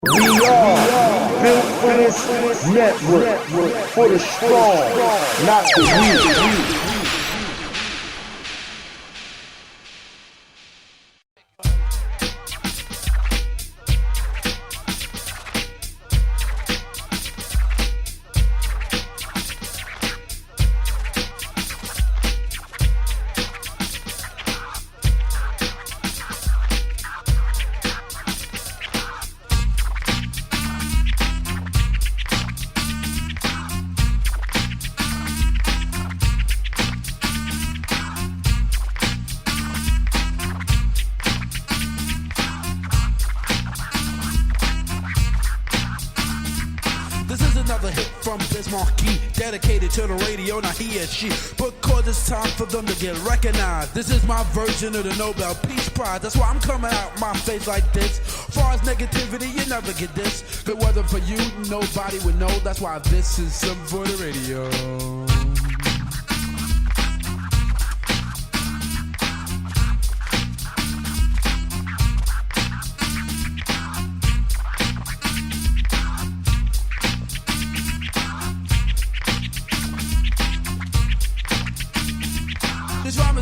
We are built for this network, for the strong, not the weak. Dedicated to the radio, not he or she, because it's time for them to get recognized. This is my version of the Nobel Peace Prize. That's why I'm coming out my face like this. Far as negativity, you never get this. If it wasn't for you, nobody would know. That's why this is something for the radio.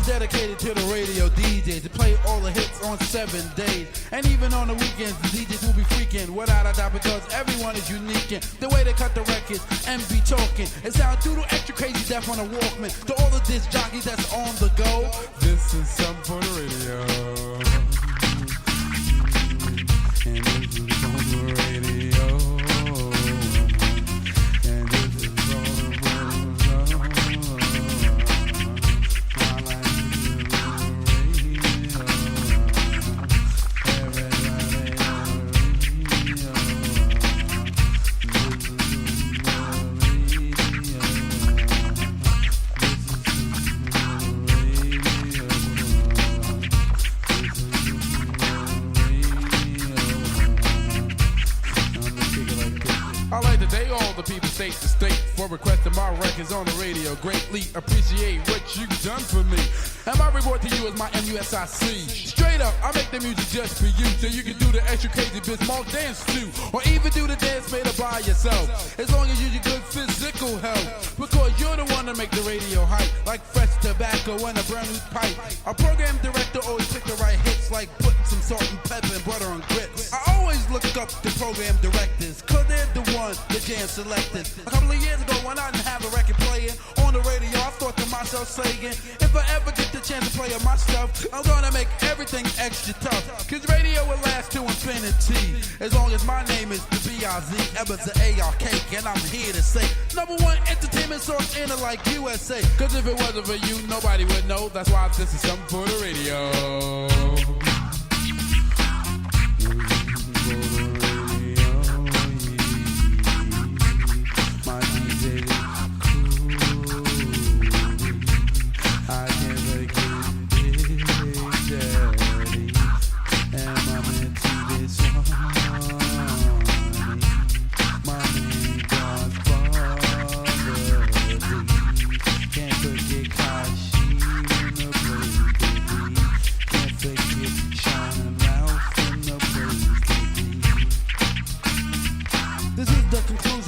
Dedicated to the radio DJs to play all the hits on 7 days. And even on the weekends, the DJs will be freaking without a doubt, because everyone is unique in the way they cut the records and be talking. It sounds doodle extra crazy deaf on a Walkman. To all the disc jockeys that's on the go, this is something for the radio. And this is on the radio. And this is on the state to state for requesting my records on the radio. Greatly appreciate what you've done for me. And my reward to you is my MUSIC. Straight up, I make the music just for you, so you can do the extra crazy bits, more dance too, or even do the dance made up by yourself. As long as you use good physical health, because you're the one to make the radio hype, like fresh tobacco and a brand new pipe. A program director always pick the right hits, like putting some salt and pepper and butter on grits. I always look up the program directors, cause they're the ones the jam selected. A couple of years ago when I didn't have a record playing on the radio, I thought to myself saying, if I ever get the chance to play on my stuff, I'm gonna make everything extra tough, cause radio will last to infinity, as long as my name is the B-I-Z, Ebbers the A-R-K, and I'm here to say, #1 entertainment source in it like USA, cause if it wasn't for you, nobody would know. That's why this is something for the radio.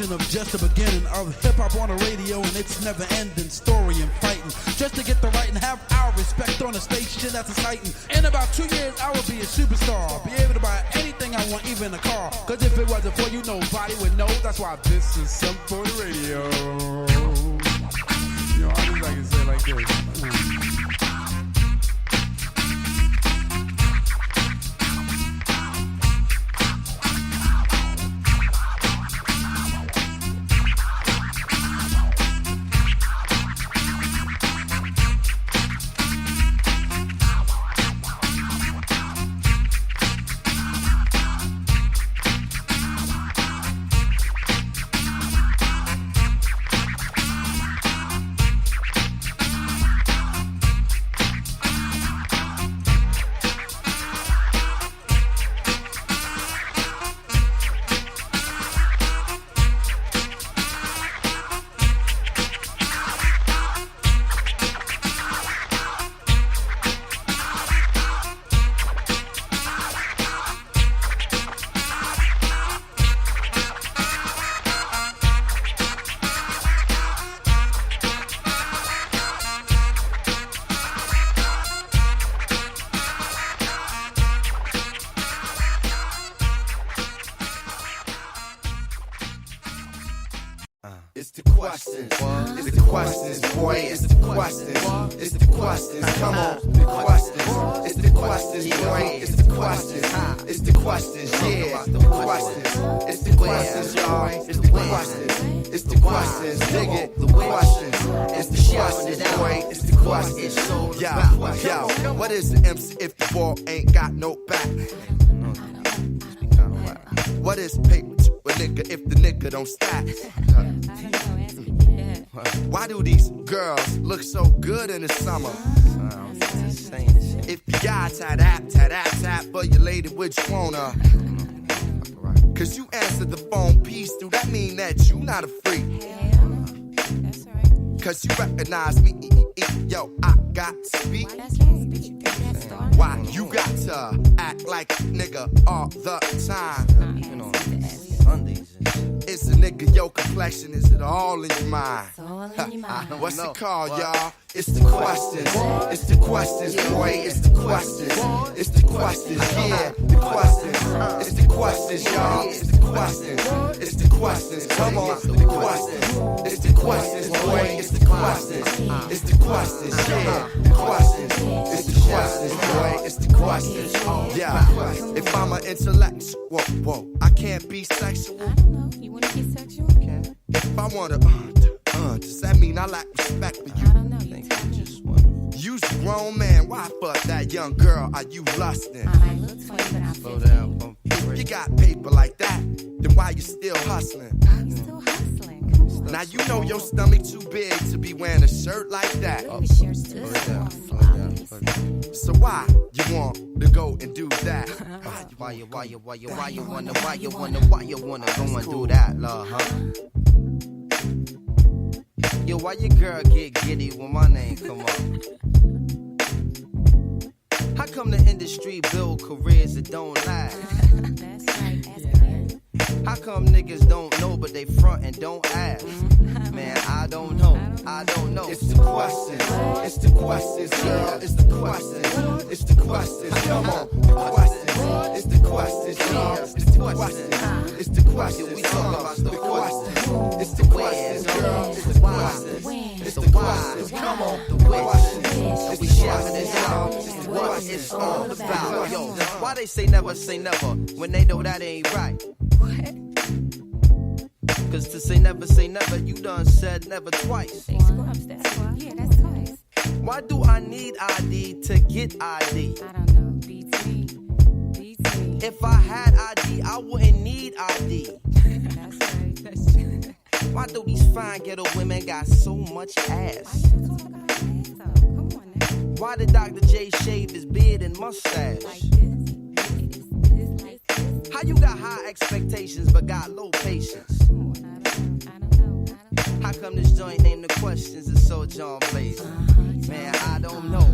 Of just the beginning of hip-hop on the radio and its never-ending story and fighting just to get the right and have our respect on the station. That's exciting. In about 2 years I will be a superstar, be able to buy anything I want, even a car, cause if it wasn't for you, nobody would know. That's why this is something for the radio. You know, I just like to say it like this. questions. It's the questions, boy. It's the questions. It's the questions. Come on, the questions. It's the questions, boy. It's the questions. It's the questions, yeah. The questions. It's the questions, y'all. It's the questions. It's the questions. Dig it. The questions. It's the questions, boy. It's the questions. Yo, what is the MC if the ball ain't got no back? What is paper to a nigga if the nigga don't stack? Why do these girls look so good in the summer? If you got tap for your lady, which wanna? Cause you answered the phone piece, do that mean that you not a freak? Cause you recognize me, yo, I got to speak. Why you got to act like a nigga all the time? It's a nigga, your complexion, is it all in your mind? What's it called, y'all? It's the questions. It's the questions, boy. It's the questions. It's the questions, yeah. The questions. It's the questions, y'all. It's the questions. It's the questions. Come on, the questions. It's the questions, boy. It's the questions. It's the questions, yeah. The questions. It's the questions, boy. It's the questions. Yeah. If I'm an intellectual, whoa, I can't be sexual. I don't know. You wanna be sexual? If I wanna, does that mean I lack respect for you? I don't know. You's a grown man, why fuck that young girl? Are you lusting? I look for you, but I'm 15. If you got paper like that, then why you still hustling? I'm still hustling. Come on. Now you know your stomach too big to be wearing a shirt like that. The shirt's too small. So why you want to go and do that? Why you wanna go and do that, love, huh? Yo, why your girl get giddy when my name come up? How come the industry build careers that don't last? That's right. Ask her. How come niggas don't know but they front and don't ask? Man, I don't know. It's the questions. It's the questions, girl. It's the questions. It's the questions. Come on, the questions. It's the questions, y'all. It's the questions. It's the questions. We talk about the questions. It's the questions, girl. It's the questions. It's the questions. Come on, the questions. We shouting this out. It's what it's all about. Yo, why they say never when they know that ain't right? Cause to say never, you done said never twice. Say scrubs, that's why. Yeah, that's twice. Why do I need ID to get ID? I don't know. Beats me. If I had ID, I wouldn't need ID. That's right. That's true. Why do these fine ghetto women got so much ass? Why you talk about ass, though? Come on now. Why did Dr. J shave his beard and mustache? Like this. It's like this. How you got high expectations but got low patience? I don't know. How come this joint named The Questions is so John Blazing? Man, I don't know.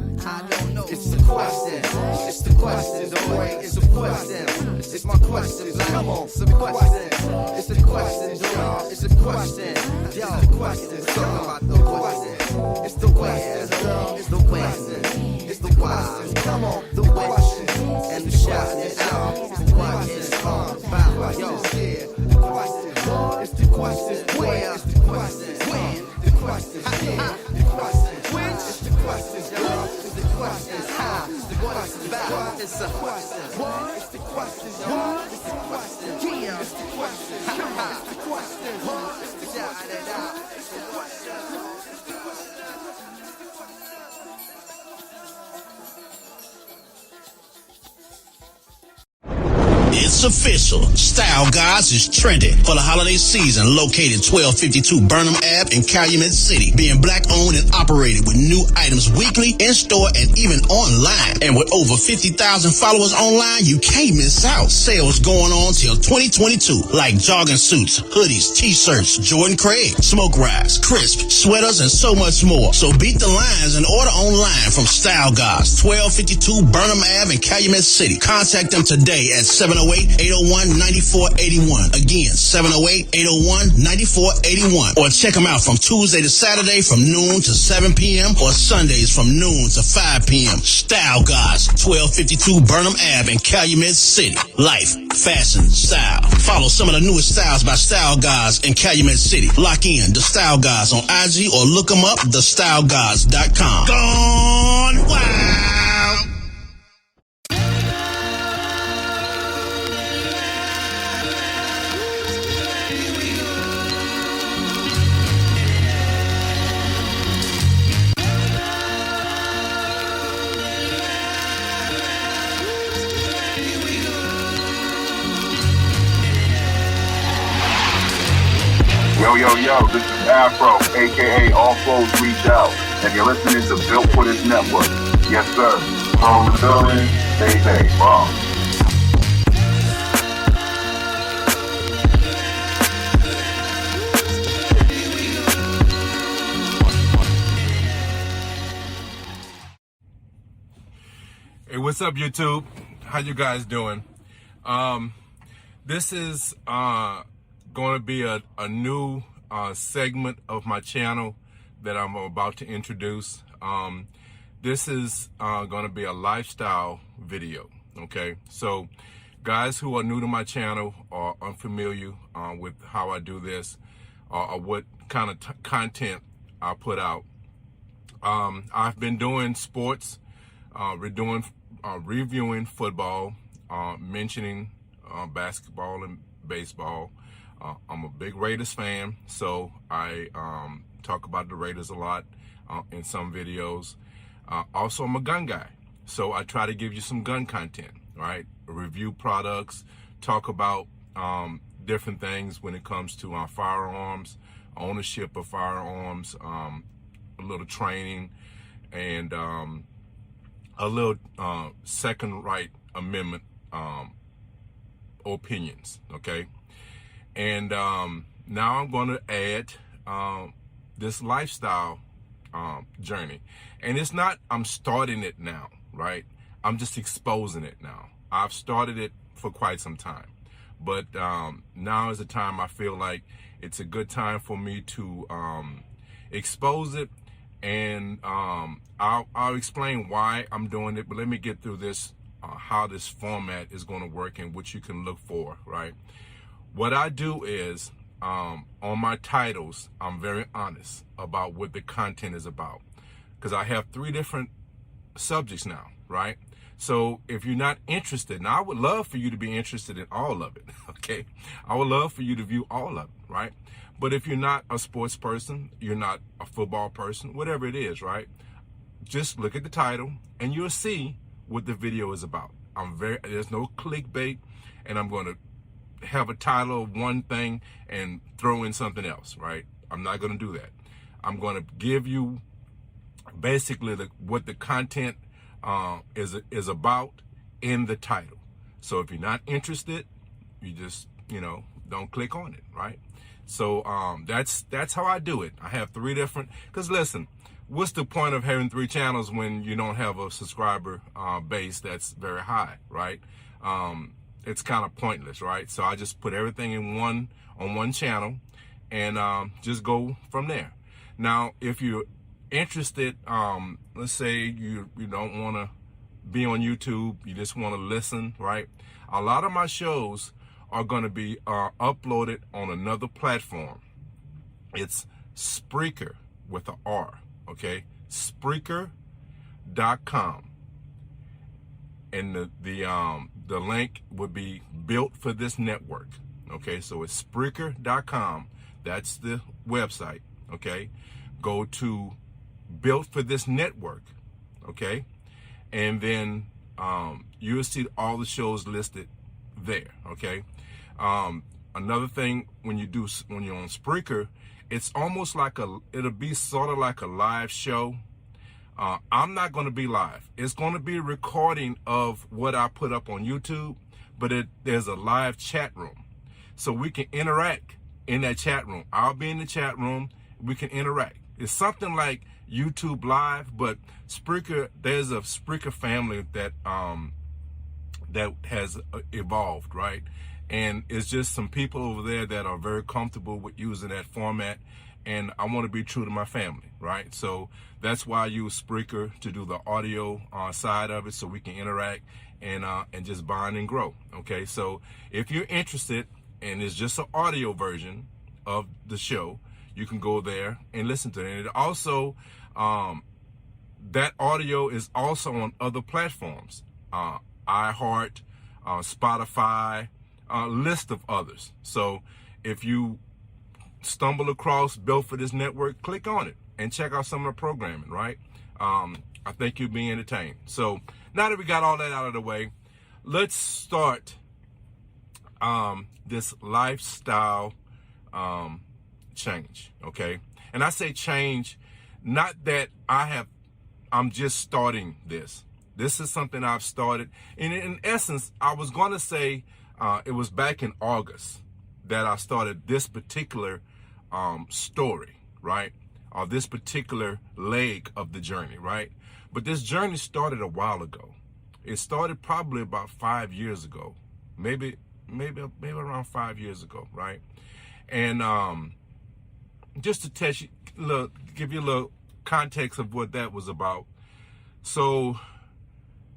It's the questions. It's the questions, boy. It's the questions. It's my questions. Come on, it's the questions. It's the questions, y'all. It's the questions. Yo, the questions. Talk about the questions. It's the questions, girl. It's the questions. It's the questions. Come on, the questions. And the shouting is out. It's what it's all about. Yo, yeah, the questions. It's the questions. Where? It's the questions. When? The questions. Yeah, the questions. Which? It's the questions, y'all. It's the questions. How? It's the questions. About. It's a question. What? It's the questions, y'all. It's the questions. Yeah. It's the questions. Ha. It's the questions. What? It's the questions. It's the questions. It's official. Style Guys is trending for the holiday season. Located 1252 Burnham Ave in Calumet City. Being black owned and operated with new items weekly, in store, and even online. And with over 50,000 followers online, you can't miss out. Sales going on till 2022. Like jogging suits, hoodies, t-shirts, Jordan Craig, smoke rise, crisp, sweaters, and so much more. So beat the lines and order online from Style Guys, 1252 Burnham Ave in Calumet City. Contact them today at 708 708-801-9481. Again, 708-801-9481. Or check them out from Tuesday to Saturday from noon to 7 p.m. or Sundays from noon to 5 p.m. Style Gods, 1252 Burnham Ave in Calumet City. Life, fashion, style. Follow some of the newest styles by Style Gods in Calumet City. Lock in The Style Gods on IG or look them up, thestylegods.com. Gone wild! Yo, this is Afro, a.k.a. All Flows Reach Out, and you're listening to Built for This Network. Yes, sir. From the building, stay bomb. Hey, what's up, YouTube? How you guys doing? This is going to be a new segment of my channel that I'm about to introduce. This is going to be a lifestyle video, okay? So guys who are new to my channel or unfamiliar with how I do this or what kind of content I put out, I've been doing sports, reviewing football, mentioning basketball and baseball. I'm a big Raiders fan, so I talk about the Raiders a lot in some videos. Also, I'm a gun guy, so I try to give you some gun content, right? Review products, talk about different things when it comes to firearms, ownership of firearms, a little training, and a little Second Right Amendment opinions, okay? And now I'm going to add this lifestyle journey. And it's not, I'm starting it now, right? I'm just exposing it now. I've started it for quite some time. But now is the time I feel like it's a good time for me to expose it. And I'll explain why I'm doing it. But let me get through this, how this format is going to work and what you can look for, right? What I do is, on my titles, I'm very honest about what the content is about. Because I have 3 different subjects now, right? So if you're not interested, now I would love for you to be interested in all of it, okay? I would love for you to view all of it, right? But if you're not a sports person, you're not a football person, whatever it is, right? Just look at the title and you'll see what the video is about. There's no clickbait, and I'm going to have a title of one thing and throw in something else, right? I'm not going to do that. I'm going to give you basically what the content is about in the title. So if you're not interested, you just, don't click on it, right? So that's how I do it. I have 3 different, because listen, what's the point of having 3 channels when you don't have a subscriber base that's very high, right? It's kind of pointless, right? So I just put everything on one channel and just go from there. Now, if you're interested, let's say you don't want to be on YouTube, you just want to listen, right? A lot of my shows are going to be uploaded on another platform. It's Spreaker with an R, okay? Spreaker.com. And the link would be Built for This Network. Okay, so it's Spreaker.com. That's the website. Okay, go to Built for This Network. Okay, and then you'll see all the shows listed there. Okay, another thing when you're on Spreaker, it's almost like it'll be sort of like a live show. I'm not going to be live. It's going to be a recording of what I put up on YouTube, but there's a live chat room. So we can interact in that chat room. I'll be in the chat room. We can interact. It's something like YouTube Live, but Spreaker, there's a Spreaker family that that has evolved, right? And it's just some people over there that are very comfortable with using that format, and I want to be true to my family, right? So that's why I use Spreaker to do the audio side of it, so we can interact and just bond and grow. Okay, so if you're interested and it's just an audio version of the show, you can go there and listen to it. And it also, that audio is also on other platforms, iHeart, Spotify, a list of others. So if you stumble across Built for This Network, click on it and check out some of the programming, right? I think you'll be entertained. So now that we got all that out of the way, let's start this lifestyle change, okay? And I say change, not that I'm just starting this. This is something I've started. And in essence, I was going to say it was back in August that I started this particular story, right? Or this particular leg of the journey, right? But this journey started a while ago. It started probably about 5 years ago, maybe around 5 years ago, right? And just to test you, give you a little context of what that was about. So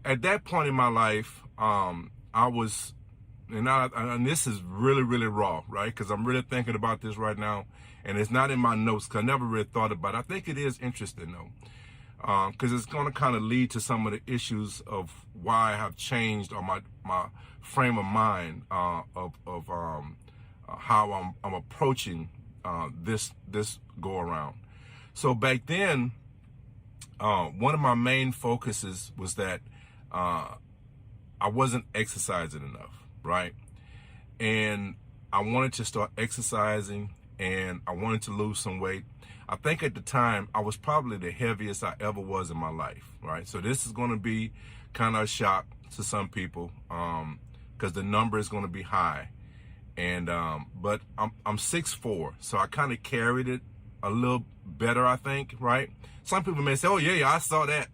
at that point in my life, I was, and this is really, really raw, right? Because I'm really thinking about this right now, and it's not in my notes because I never really thought about it. I think it is interesting though, because it's going to kind of lead to some of the issues of why I have changed, or my frame of mind of how I'm approaching this go around. So back then, one of my main focuses was that I wasn't exercising enough, right? And I wanted to start exercising, and I wanted to lose some weight. I think at the time I was probably the heaviest I ever was in my life, right? So this is going to be kind of a shock to some people, because the number is going to be high. And but I'm 6'4", so I kind of carried it a little better, I think, right? Some people may say, "Oh yeah, I saw that,"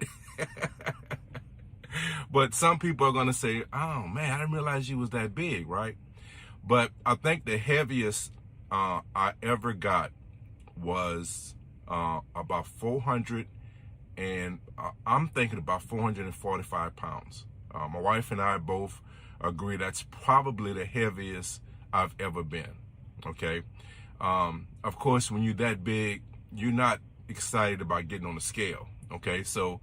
but some people are gonna say, "Oh man, I didn't realize you was that big," right? But I think the heaviest I ever got was about 400, and I'm thinking about 445 pounds. My wife and I both agree that's probably the heaviest I've ever been. Okay. Of course, when you're that big, you're not excited about getting on the scale. Okay. So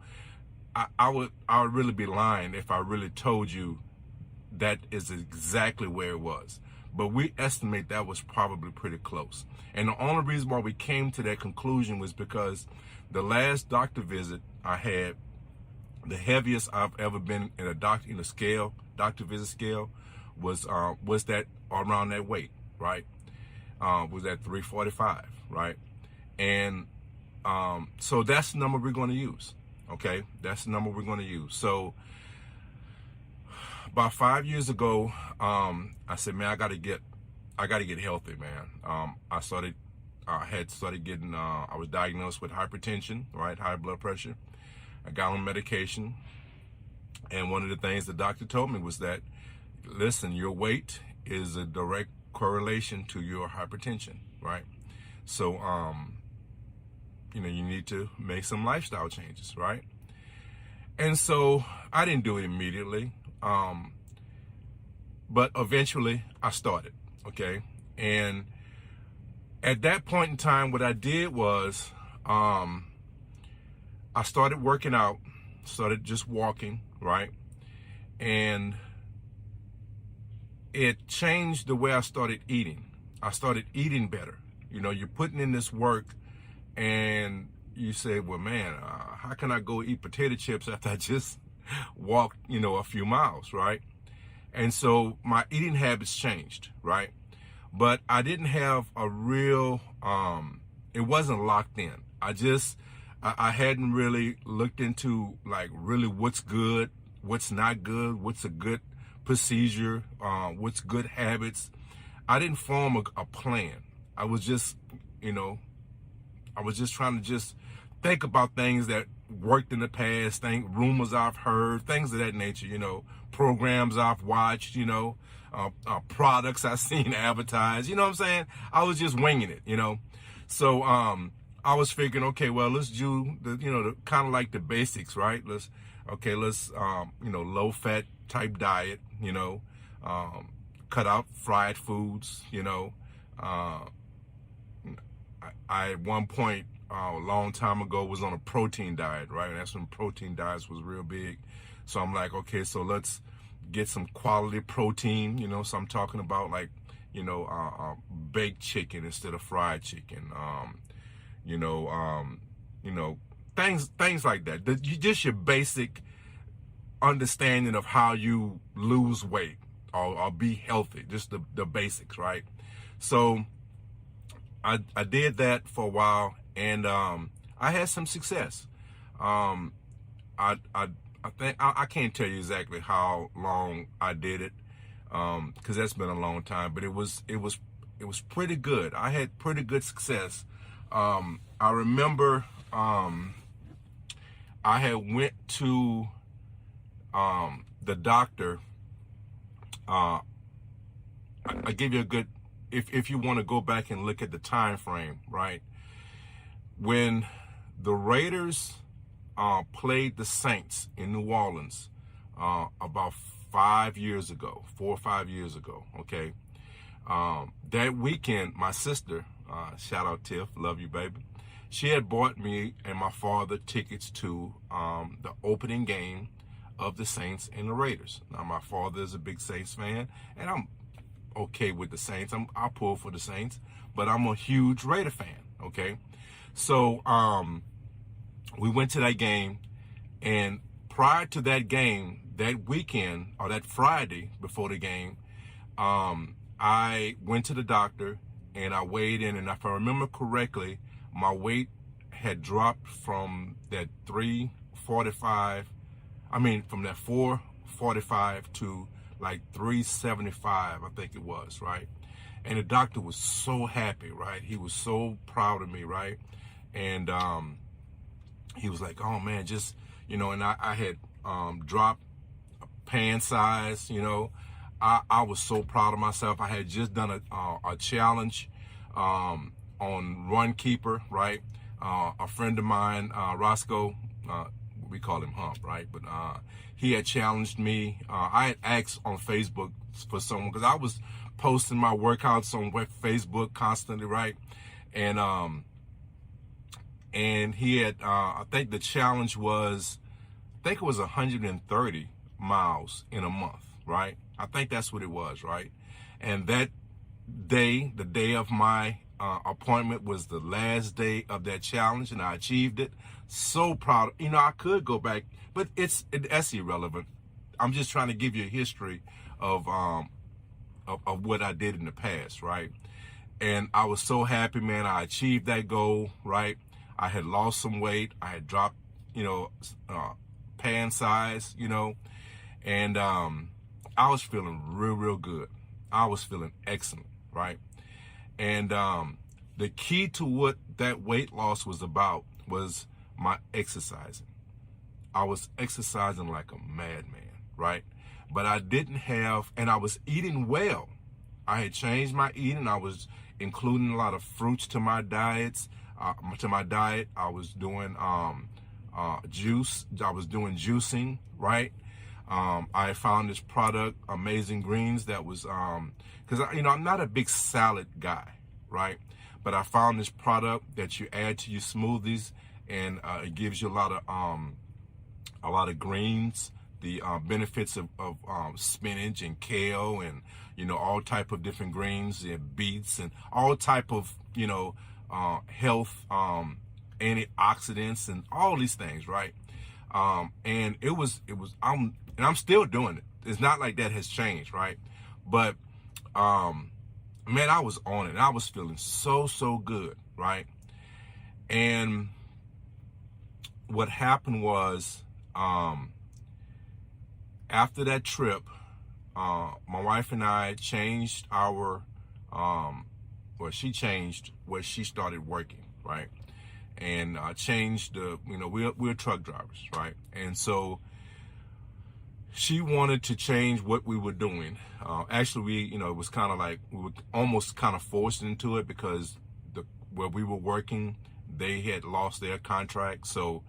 I would really be lying if I really told you that is exactly where it was. But we estimate that was probably pretty close. And the only reason why we came to that conclusion was because the last doctor visit I had, the heaviest I've ever been in a doctor visit scale, was that around that weight, right? Was at 345, right? And so that's the number we're going to use. Okay, that's the number we're going to use. So about 5 years ago, I said, man, I got to get healthy, man. I was diagnosed with hypertension, right? High blood pressure. I got on medication. And one of the things the doctor told me was that, listen, your weight is a direct correlation to your hypertension, right? So, you need to make some lifestyle changes, right? And so I didn't do it immediately. But eventually I started, okay? And at that point in time, what I did was, I started working out, started just walking, right? And it changed the way I started eating. I started eating better. You're putting in this work, and you say, well, man, how can I go eat potato chips after I just walked, a few miles, right? And so my eating habits changed, right? But I didn't have a real, it wasn't locked in. I hadn't really looked into like really what's good, what's not good, what's a good procedure, what's good habits. I didn't form a plan. I was just, trying to just think about things that worked in the past, rumors I've heard, things of that nature, you know, programs I've watched, you know, products I've seen advertised, you know what I'm saying? I was just winging it, you know? So, I was figuring, okay, well, let's do the, you know, the kind of like the basics, right? Let's, you know, low fat type diet, you know, cut out fried foods, you know. I at one point, a long time ago, was on a protein diet, right? And that's when protein diets was real big. So I'm like, okay, so let's get some quality protein, you know. So I'm talking about like, you know, baked chicken instead of fried chicken, you know, things like that. Just your basic understanding of how you lose weight or be healthy, just the basics, right? So I did that for a while, and I had some success. I think I can't tell you exactly how long I did it, because that's been a long time, but it was pretty good. I had pretty good success. I remember I had went to the doctor. I give you a good, if you want to go back and look at the time frame, right? When the Raiders played the Saints in New Orleans about 4 or 5 years ago, okay? That weekend, my sister, shout out Tiff, love you, baby. She had bought me and my father tickets to the opening game of the Saints and the Raiders. Now, my father is a big Saints fan, and I'm okay with the Saints. I'll pull for the Saints, but I'm a huge Raider fan, okay? So we went to that game, and prior to that game, that weekend, or that Friday before the game, I went to the doctor, and I weighed in, and if I remember correctly, my weight had dropped from that 445 to like 375, I think it was, right? And the doctor was so happy, right? He was so proud of me, right? And he was like, oh man, just, you know, and I had dropped pan size, you know. I was so proud of myself. I had just done a challenge on Runkeeper, right? A friend of mine, Roscoe, we call him Hump, right? But he had challenged me. I had asked on Facebook for someone, because I was posting my workouts on Facebook constantly, right? And he had, I think the challenge was, I think it was 130 miles in a month, right? I think that's what it was, right? And that day, the day of my appointment, was the last day of that challenge, and I achieved it. So proud. You know, I could go back, but that's irrelevant. I'm just trying to give you a history of what I did in the past, right? And I was so happy, man. I achieved that goal, right? I had lost some weight. I had dropped, you know, pan size, you know, and I was feeling real good. I was feeling excellent, right? And the key to what that weight loss was about was my exercising. I was exercising like a madman, right? But I didn't have, and I was eating well. I had changed my eating. I was including a lot of fruits to my diets. I was doing juice. I was doing juicing, right? I found this product, Amazing Greens, that was, because, you know, I'm not a big salad guy, right? But I found this product that you add to your smoothies, and it gives you a lot of greens, the benefits of spinach and kale, and, you know, all type of different greens and beets and all type of, you know, health, antioxidants and all these things, right? And I'm still doing it. It's not like that has changed, right? But, man, I was on it. I was feeling so good, right? And what happened was, after that trip, my wife and I changed our, she changed where she started working, right? and change the, we're truck drivers, right? And so she wanted to change what we were doing. Actually, it was kind of like we were almost kind of forced into it because where we were working, they had lost their contract. So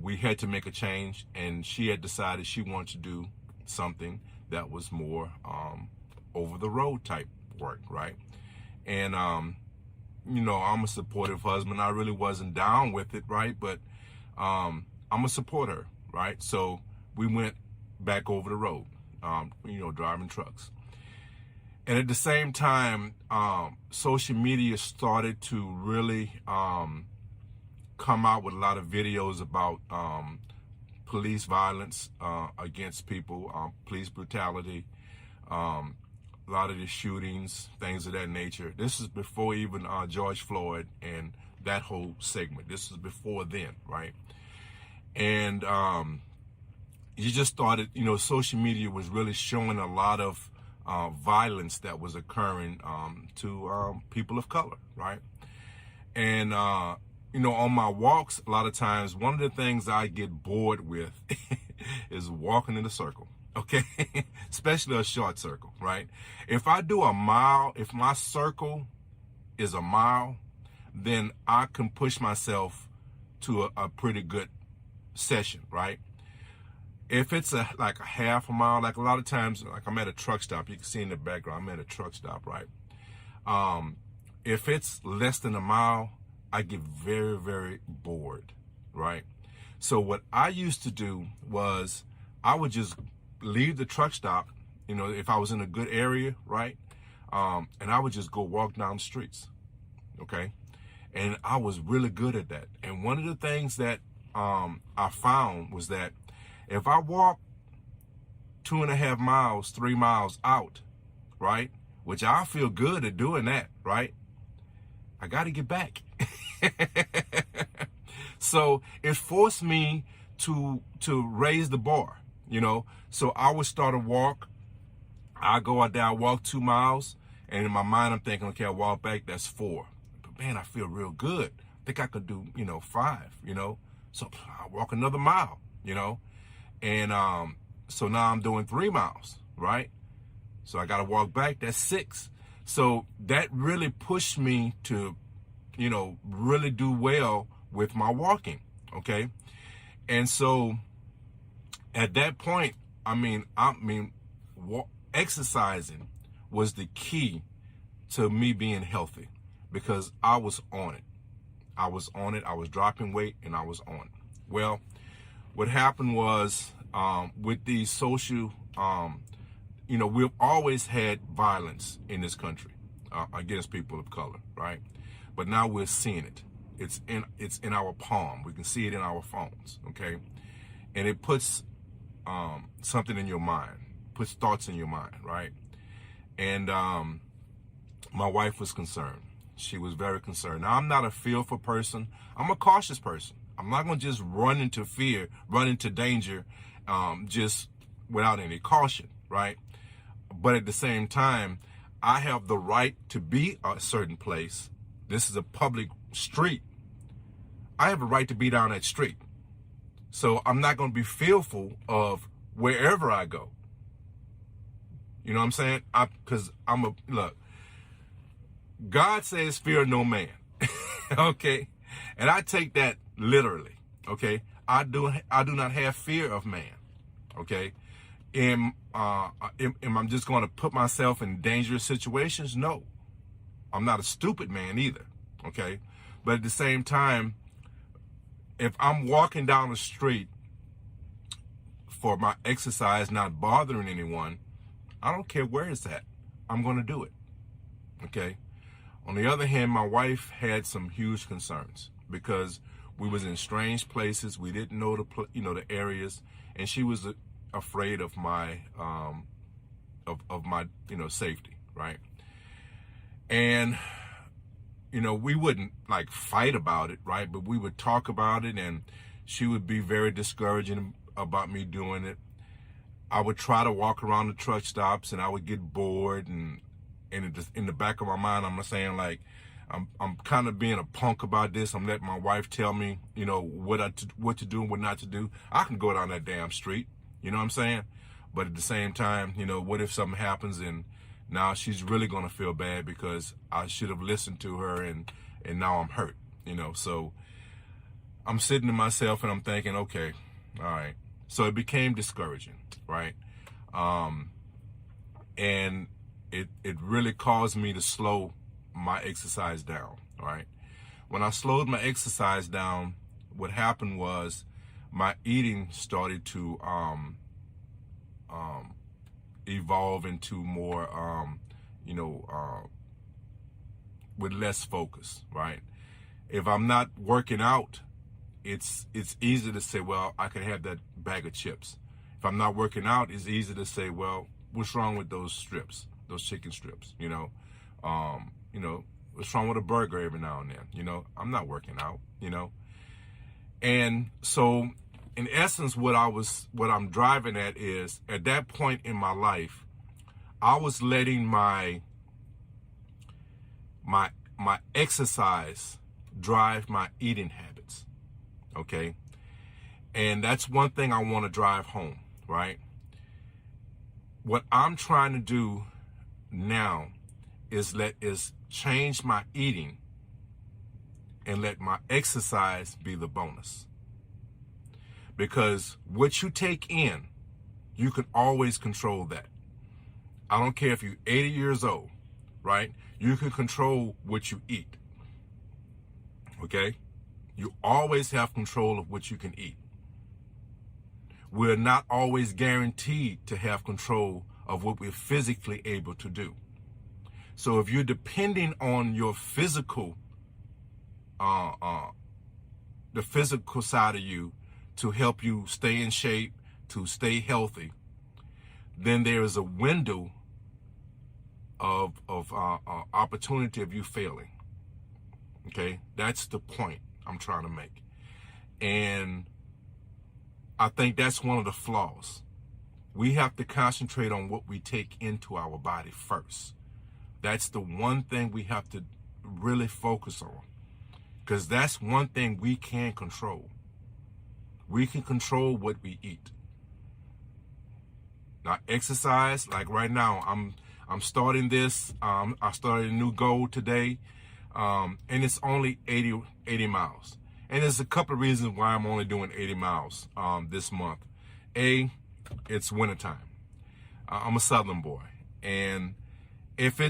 we had to make a change, and she had decided she wanted to do something that was more over the road type work, right? And, I'm a supportive husband. I really wasn't down with it, right? But I'm a supporter, right? So we went back over the road, driving trucks. And at the same time, social media started to really come out with a lot of videos about police violence against people, police brutality, a lot of the shootings, things of that nature. This is before even George Floyd and that whole segment. This is before then, right? And you just started, social media was really showing a lot of violence that was occurring to people of color, right? And, on my walks, a lot of times, one of the things I get bored with is walking in a circle, okay? Especially a short circle, right? If I do a mile, if my circle is a mile, then I can push myself to a pretty good session, right? If it's like a half a mile, like a lot of times, like I'm at a truck stop, you can see in the background, I'm at a truck stop, right? If it's less than a mile, I get very, very bored, right? So what I used to do was I would just leave the truck stop, if I was in a good area, right? And I would just go walk down the streets, okay? And I was really good at that. And one of the things that I found was that if I walk 2.5 miles, 3 miles out, right, which I feel good at doing that, right, I got to get back. So it forced me to raise the bar, So I would start a walk. I go out there, I walk 2 miles, and in my mind I'm thinking, okay, I walk back, that's 4. But man, I feel real good. I think I could do, 5, So I walk another mile, And so now I'm doing 3 miles, right? So I got to walk back, that's 6. So that really pushed me to, really do well with my walking, okay? And so at that point, exercising was the key to me being healthy because I was on it. I was dropping weight and I was on it. Well, what happened was with these social, we've always had violence in this country against people of color, right? But now we're seeing it. It's in our palm. We can see it in our phones, okay? And it puts something in your mind, puts thoughts in your mind, right? And my wife was concerned. She was very concerned. Now, I'm not a fearful person. I'm a cautious person. I'm not going to just run into fear, run into danger, just without any caution, right? But at the same time, I have the right to be a certain place. This is a public street. I have a right to be down that street. So I'm not going to be fearful of wherever I go. You know what I'm saying? Because look, God says fear no man. Okay? And I take that literally. Okay? I do not have fear of man. Okay? Am I just going to put myself in dangerous situations? No. I'm not a stupid man either. Okay? But at the same time, if I'm walking down the street for my exercise, not bothering anyone, I don't care where it's at. I'm going to do it. Okay? On the other hand, my wife had some huge concerns because we was in strange places. We didn't know the areas, and she was afraid of my of my safety, right? And we wouldn't like fight about it, right? But we would talk about it, and she would be very discouraging about me doing it. I would try to walk around the truck stops, and I would get bored, and in the back of my mind, I'm saying like, I'm kind of being a punk about this. I'm letting my wife tell me, you know, what to do and what not to do. I can go down that damn street, you know what I'm saying? But at the same time, you know, what if something happens and now she's really gonna feel bad because I should have listened to her and now I'm hurt, you know? So I'm sitting to myself and I'm thinking, okay, all right. So it became discouraging, right? And it really caused me to slow my exercise down, right? When I slowed my exercise down, what happened was my eating started to evolve into more, with less focus, right? If I'm not working out, it's easy to say, well, I can have that bag of chips. If I'm not working out, it's easy to say, well, what's wrong with those strips, those chicken strips, you know? What's wrong with a burger every now and then? You know, I'm not working out, you know? And so in essence, what I'm driving at is, at that point in my life, I was letting my exercise drive my eating habits, okay? And that's one thing I want to drive home, right? What I'm trying to do now is change my eating and let my exercise be the bonus. Because what you take in, you can always control that. I don't care if you're 80 years old, right? You can control what you eat, okay? You always have control of what you can eat. We're not always guaranteed to have control of what we're physically able to do. So if you're depending on your physical, the physical side of you to help you stay in shape, to stay healthy, then there is a window of opportunity of you failing. Okay, that's the point I'm trying to make. And I think that's one of the flaws. We have to concentrate on what we take into our body first. That's the one thing we have to really focus on, because that's one thing we can control. We can control what we eat. Now, exercise, like right now, I'm starting this. I started a new goal today, and it's only 80 miles. And there's a couple of reasons why I'm only doing 80 miles this month. A, it's wintertime. I'm a Southern boy, and if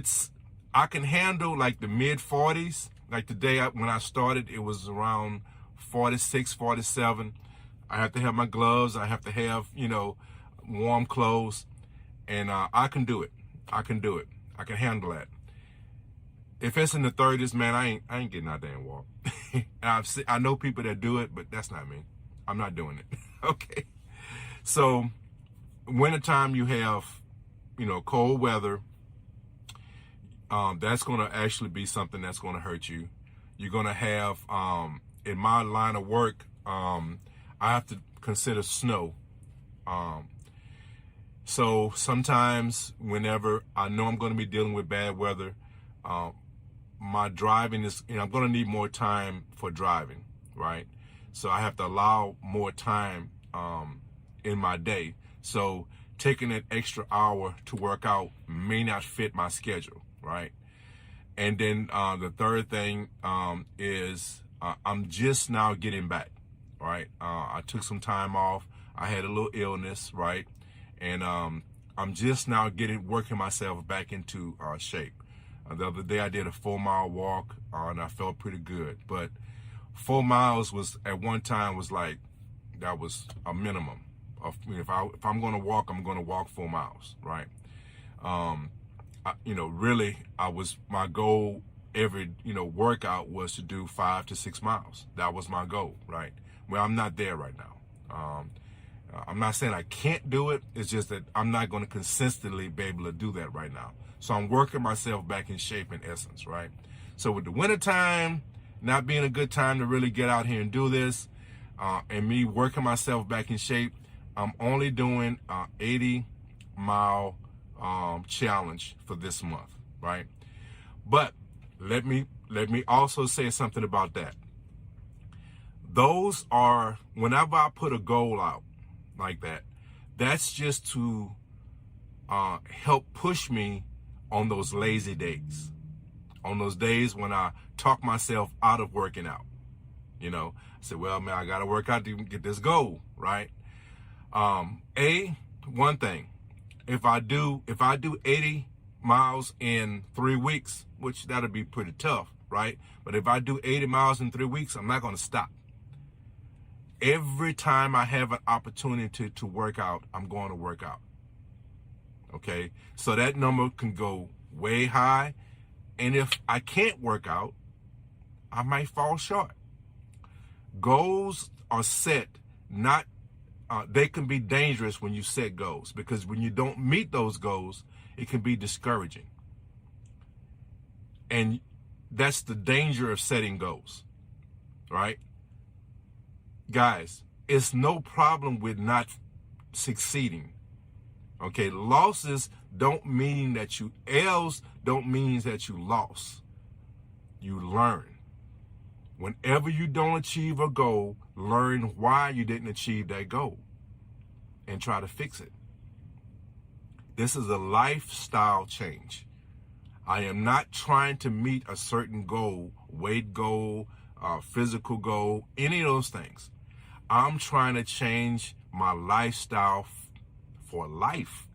I can handle like the mid 40s. Like today when I started, it was around 46, 47. I have to have my gloves. I have to have, warm clothes, and I can do it. I can do it. I can handle that. If it's in the 30s, man, I ain't getting out there and walk. I know people that do it, but that's not me. I'm not doing it. Okay. So wintertime, you have, cold weather. That's going to actually be something that's going to hurt you. You're going to have, in my line of work, I have to consider snow. So sometimes whenever I know I'm going to be dealing with bad weather, my driving is, I'm going to need more time for driving, right? So I have to allow more time in my day. So taking an extra hour to work out may not fit my schedule, right? And then the third thing is I'm just now getting back, right? I took some time off. I had a little illness, right? And I'm just now working myself back into shape. The other day I did a 4-mile walk and I felt pretty good. But 4 miles was at one time was like, that was a minimum. If I'm going to walk, I'm going to walk 4 miles, right? Really, my goal every, workout was to do 5 to 6 miles. That was my goal, right? Well, I'm not there right now. I'm not saying I can't do it. It's just that I'm not going to consistently be able to do that right now. So I'm working myself back in shape in essence, right? So with the wintertime not being a good time to really get out here and do this, and me working myself back in shape, I'm only doing 80-mile challenge for this month, right? But let me let me also say something about that. Those are, whenever I put a goal out like that, that's just to help push me on those lazy days, on those days when I talk myself out of working out. You know, I said, well, man, I got to work out to get this goal, right? One thing, if I do 80 miles in 3 weeks, which that'll be pretty tough, right? But if I do 80 miles in 3 weeks, I'm not going to stop. Every time I have an opportunity to work out, I'm going to work out. Okay? So that number can go way high. And if I can't work out, I might fall short. Goals are set, they can be dangerous when you set goals, because when you don't meet those goals, it can be discouraging. And that's the danger of setting goals, right? Guys, it's no problem with not succeeding. Okay, losses don't mean that L's don't mean that you lost. You learn. Whenever you don't achieve a goal, learn why you didn't achieve that goal and try to fix it. This is a lifestyle change. I am not trying to meet a certain goal, weight goal, physical goal, any of those things. I'm trying to change my lifestyle for life.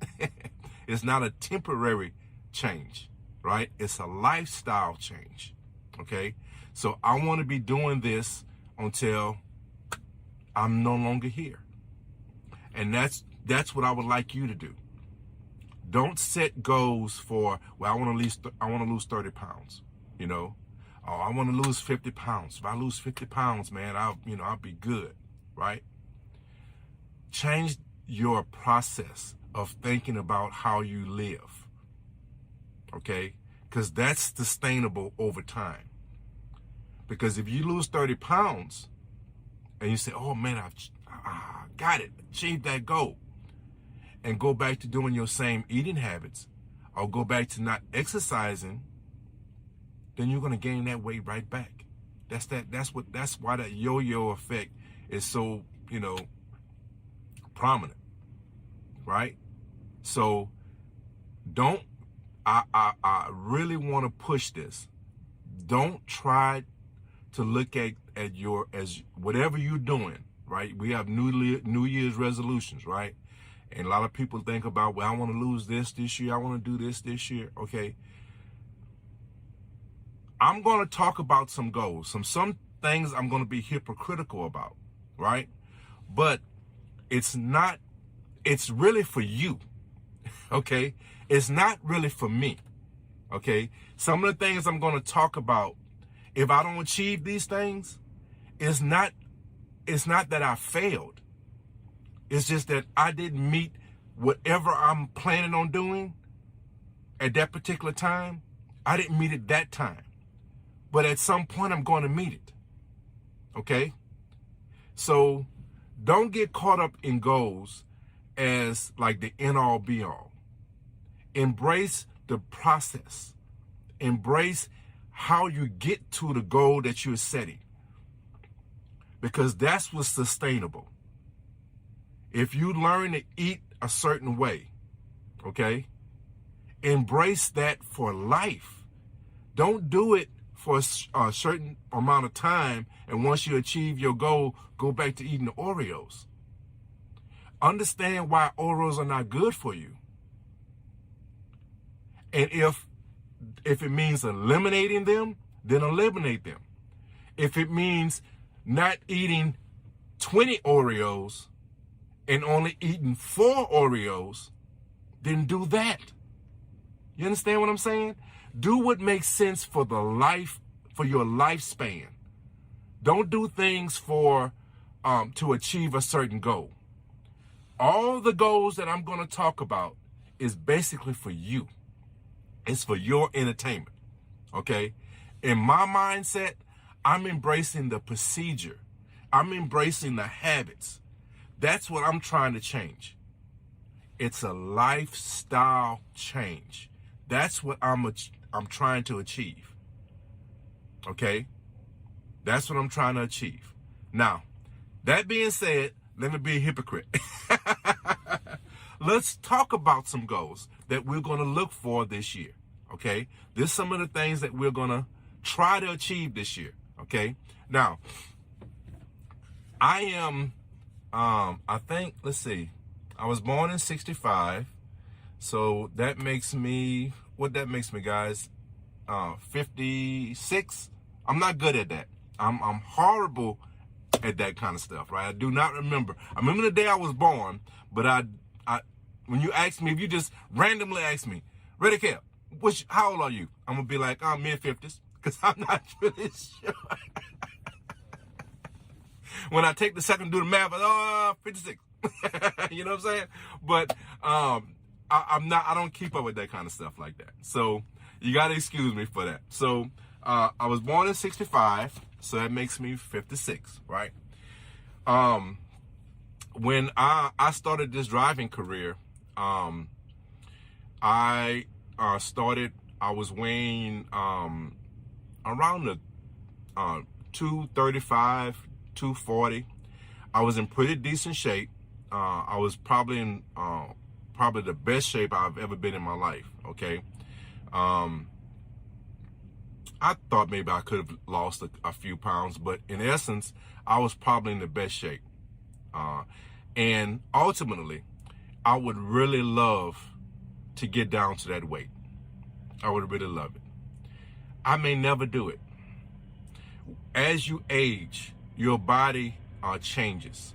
It's not a temporary change, right? It's a lifestyle change, okay? So I want to be doing this until I'm no longer here. And that's what I would like you to do. Don't set goals for, well, I want to lose 30 pounds, you know. Oh, I want to lose 50 pounds. If I lose 50 pounds, man, I'll be good, right? Change your process of thinking about how you live, okay? Because that's sustainable over time. Because if you lose 30 pounds and you say, oh man, I've got it, achieved that goal, and go back to doing your same eating habits or go back to not exercising, then you're going to gain that weight right back. That's why that yo-yo effect is so, prominent, right? So I really want to push this. Don't try to look at as whatever you're doing, right? We have New Year's resolutions, right? And a lot of people think about, well, I want to lose this year. I want to do this year. Okay. I'm going to talk about some goals, some things I'm going to be hypocritical about, right? But it's really for you. Okay. It's not really for me. Okay. Some of the things I'm going to talk about, if I don't achieve these things, it's not that I failed. It's just that I didn't meet whatever I'm planning on doing at that particular time. I didn't meet it that time. But at some point, I'm going to meet it. Okay? So don't get caught up in goals as like the end-all be-all. Embrace the process. Embrace how you get to the goal that you're setting. Because that's what's sustainable. If you learn to eat a certain way, okay, embrace that for life. Don't do it for a certain amount of time, and once you achieve your goal, go back to eating the Oreos. Understand why Oreos are not good for you. And if it means eliminating them, then eliminate them. If it means not eating 20 Oreos and only eating 4 Oreos, then do that. You understand what I'm saying? Do what makes sense for your lifespan. Don't do things to achieve a certain goal. All the goals that I'm going to talk about is basically for you. It's for your entertainment. Okay? In my mindset, I'm embracing the procedure. I'm embracing the habits. That's what I'm trying to change. It's a lifestyle change. That's what I'm trying to achieve. Okay? That's what I'm trying to achieve. Now, that being said, let me be a hypocrite. Let's talk about some goals that we're going to look for this year. Okay? This is some of the things that we're going to try to achieve this year. Okay? Now, I am, I think, let's see, I was born in 65. So that makes me, what that makes me, guys, 56. I'm not good at that. I'm horrible at that kind of stuff, right? I do not remember. I remember the day I was born, but I when you ask me, if you just randomly ask me, RaiderKev, how old are you? I'm gonna be like, I'm mid-50s, because I'm not really sure. When I take the second to do the math, 56. You know what I'm saying? But I don't keep up with that kind of stuff like that. So you gotta excuse me for that. So I was born in 65, so that makes me 56, right? When I started this driving career, I was weighing around the 235, 240. I was in pretty decent shape. I was probably in probably the best shape I've ever been in my life. Okay. I thought maybe I could have lost a few pounds, but in essence, I was probably in the best shape. And ultimately, I would really love to get down to that weight. I would really love it. I may never do it. As you age, your body changes.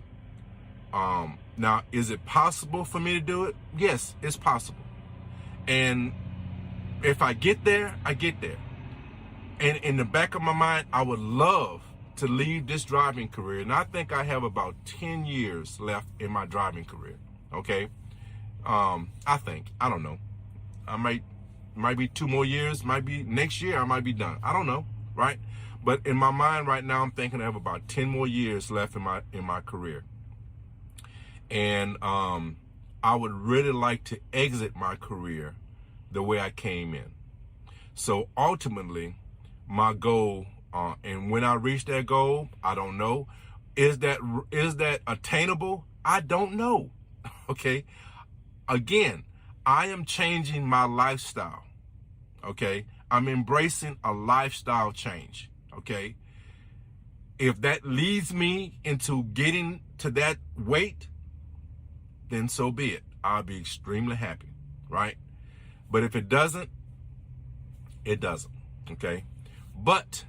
Now, is it possible for me to do it? Yes, it's possible. And if I get there, I get there. And in the back of my mind, I would love to leave this driving career. And I think I have about 10 years left in my driving career. Okay? I think. I don't know. I might be 2 more years. Might be next year I might be done. I don't know. Right? But in my mind right now, I'm thinking I have about 10 more years left in my career. And I would really like to exit my career the way I came in. So ultimately, my goal, and when I reach that goal, I don't know. Is that attainable? I don't know. Okay. Again, I am changing my lifestyle. Okay. I'm embracing a lifestyle change. Okay. If that leads me into getting to that weight, then so be it. I'll be extremely happy. Right. But if it doesn't, it doesn't. Okay. But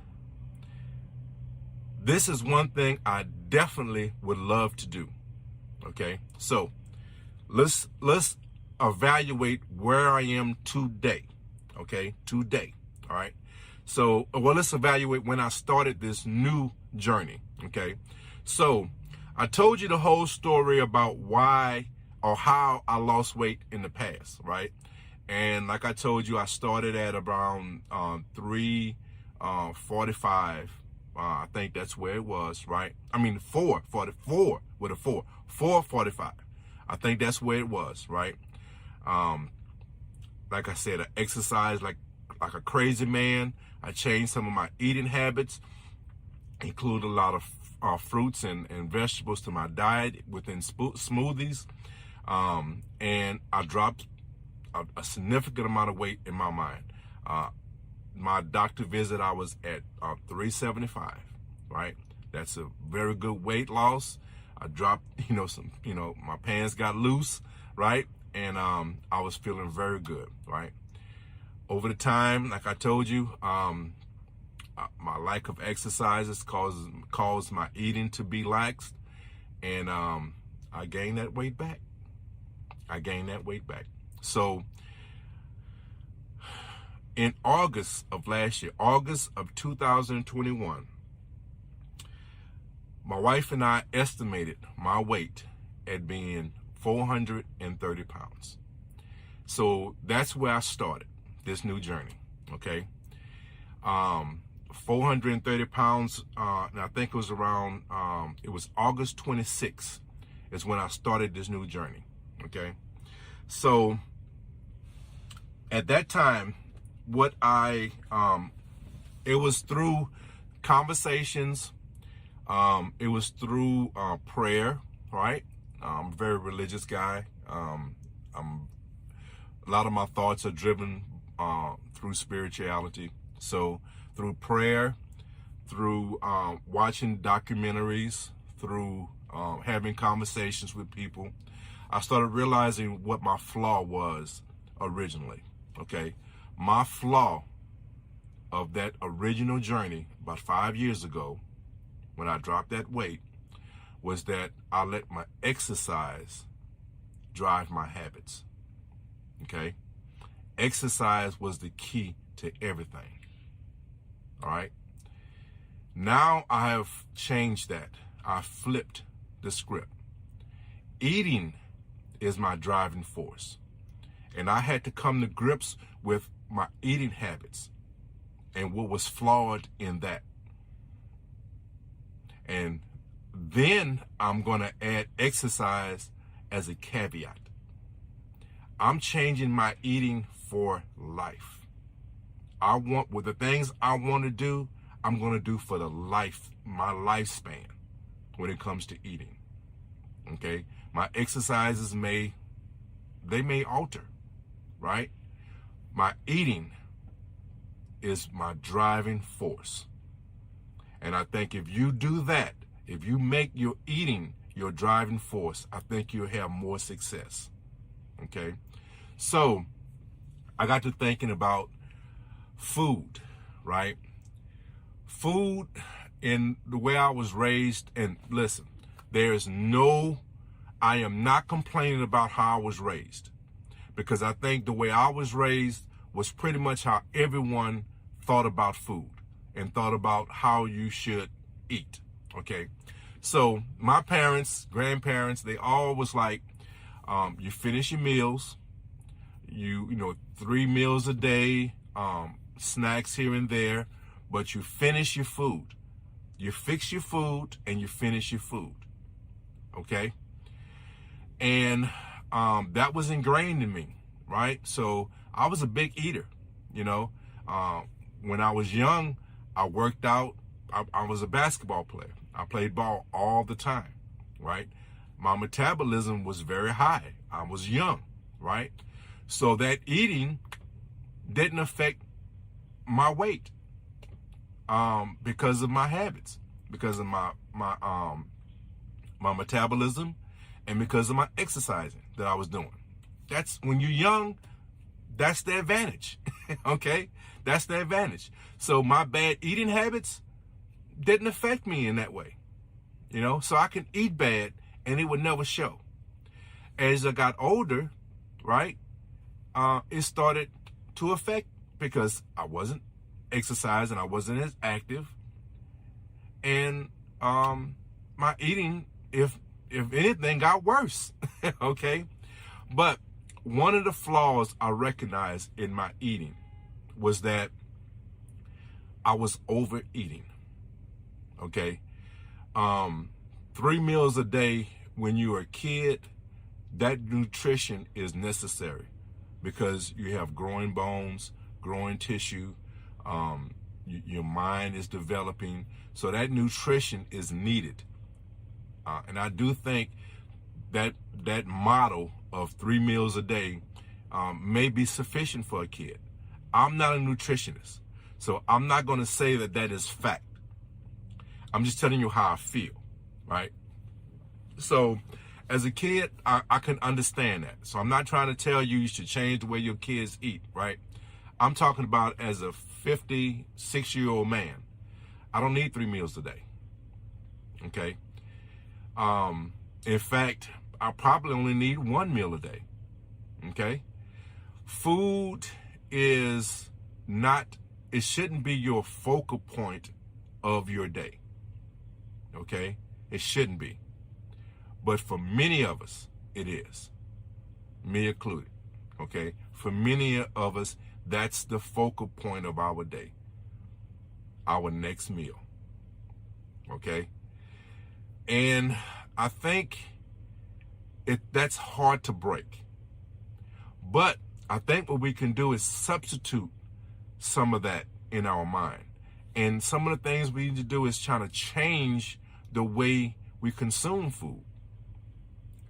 this is one thing I definitely would love to do. Okay. So let's evaluate where I am today. Okay. Today. All right. So, well, let's evaluate when I started this new journey. Okay. So I told you the whole story about why or how I lost weight in the past. Right. And like I told you, I started at around 345. I think that's where it was, right? I mean, 444 with a 4. 445. I think that's where it was, right? Like I said, I exercised like a crazy man. I changed some of my eating habits, include a lot of fruits and vegetables to my diet within smoothies. And I dropped a significant amount of weight in my mind. My doctor visit, I was at 375, right? That's a very good weight loss. I dropped, my pants got loose, right? And I was feeling very good, right? Over the time, like I told you, my lack of exercises caused my eating to be laxed, and I gained that weight back. So in August of last year, August of 2021, my wife and I estimated my weight at being 430 pounds. So that's where I started this new journey, okay? 430 pounds, and I think it was around, it was August 26th is when I started this new journey, okay? So at that time, what I It was through conversations. It was through prayer, right? I'm a very religious guy. A lot of my thoughts are driven through spirituality. So through prayer, through watching documentaries, through having conversations with people, I started realizing what my flaw was originally, okay? My flaw of that original journey about 5 years ago, when I dropped that weight, was that I let my exercise drive my habits, okay? Exercise was the key to everything, all right? Now I have changed that. I flipped the script. Eating is my driving force. And I had to come to grips with my eating habits and what was flawed in that. And then I'm going to add exercise as a caveat. I'm changing my eating for life. I want, with the things I want to do, I'm going to do for the life, my lifespan when it comes to eating. Okay? My exercises may alter, right? My eating is my driving force. And I think if you do that, if you make your eating your driving force, I think you'll have more success. Okay? So I got to thinking about food, right? Food, in the way I was raised, and listen, I am not complaining about how I was raised, because I think the way I was raised was pretty much how everyone thought about food and thought about how you should eat, okay? So my parents, grandparents, they all was like, you finish your meals, you know, 3 meals a day, snacks here and there, but you finish your food. You fix your food and you finish your food, okay? And that was ingrained in me, right? So I was a big eater, you know. When I was young, I worked out. I was a basketball player. I played ball all the time, right? My metabolism was very high. I was young, right? So that eating didn't affect my weight because of my habits, because of my metabolism, and because of my exercising that I was doing. That's when you're young, that's the advantage, okay? That's the advantage. So my bad eating habits didn't affect me in that way, you know? So I can eat bad and it would never show. As I got older, right, it started to affect because I wasn't exercising, I wasn't as active, and my eating, if anything, got worse, okay? But one of the flaws I recognized in my eating was that I was overeating, okay? 3 meals a day when you're a kid, that nutrition is necessary because you have growing bones, growing tissue, your mind is developing, so that nutrition is needed. And I do think that model of 3 meals a day may be sufficient for a kid. I'm not a nutritionist, so I'm not going to say that that is fact. I'm just telling you how I feel, right? So as a kid, I can understand that. So I'm not trying to tell you you should change the way your kids eat, right? I'm talking about as a 56-year-old man. I don't need 3 meals a day, okay? In fact, I probably only need 1 meal a day, okay? Food is not, it shouldn't be your focal point of your day, okay? It shouldn't be. But for many of us, it is, me included, okay? For many of us, that's the focal point of our day, our next meal, okay? And I think that's hard to break. But I think what we can do is substitute some of that in our mind And some of the things we need to do is try to change the way we consume food.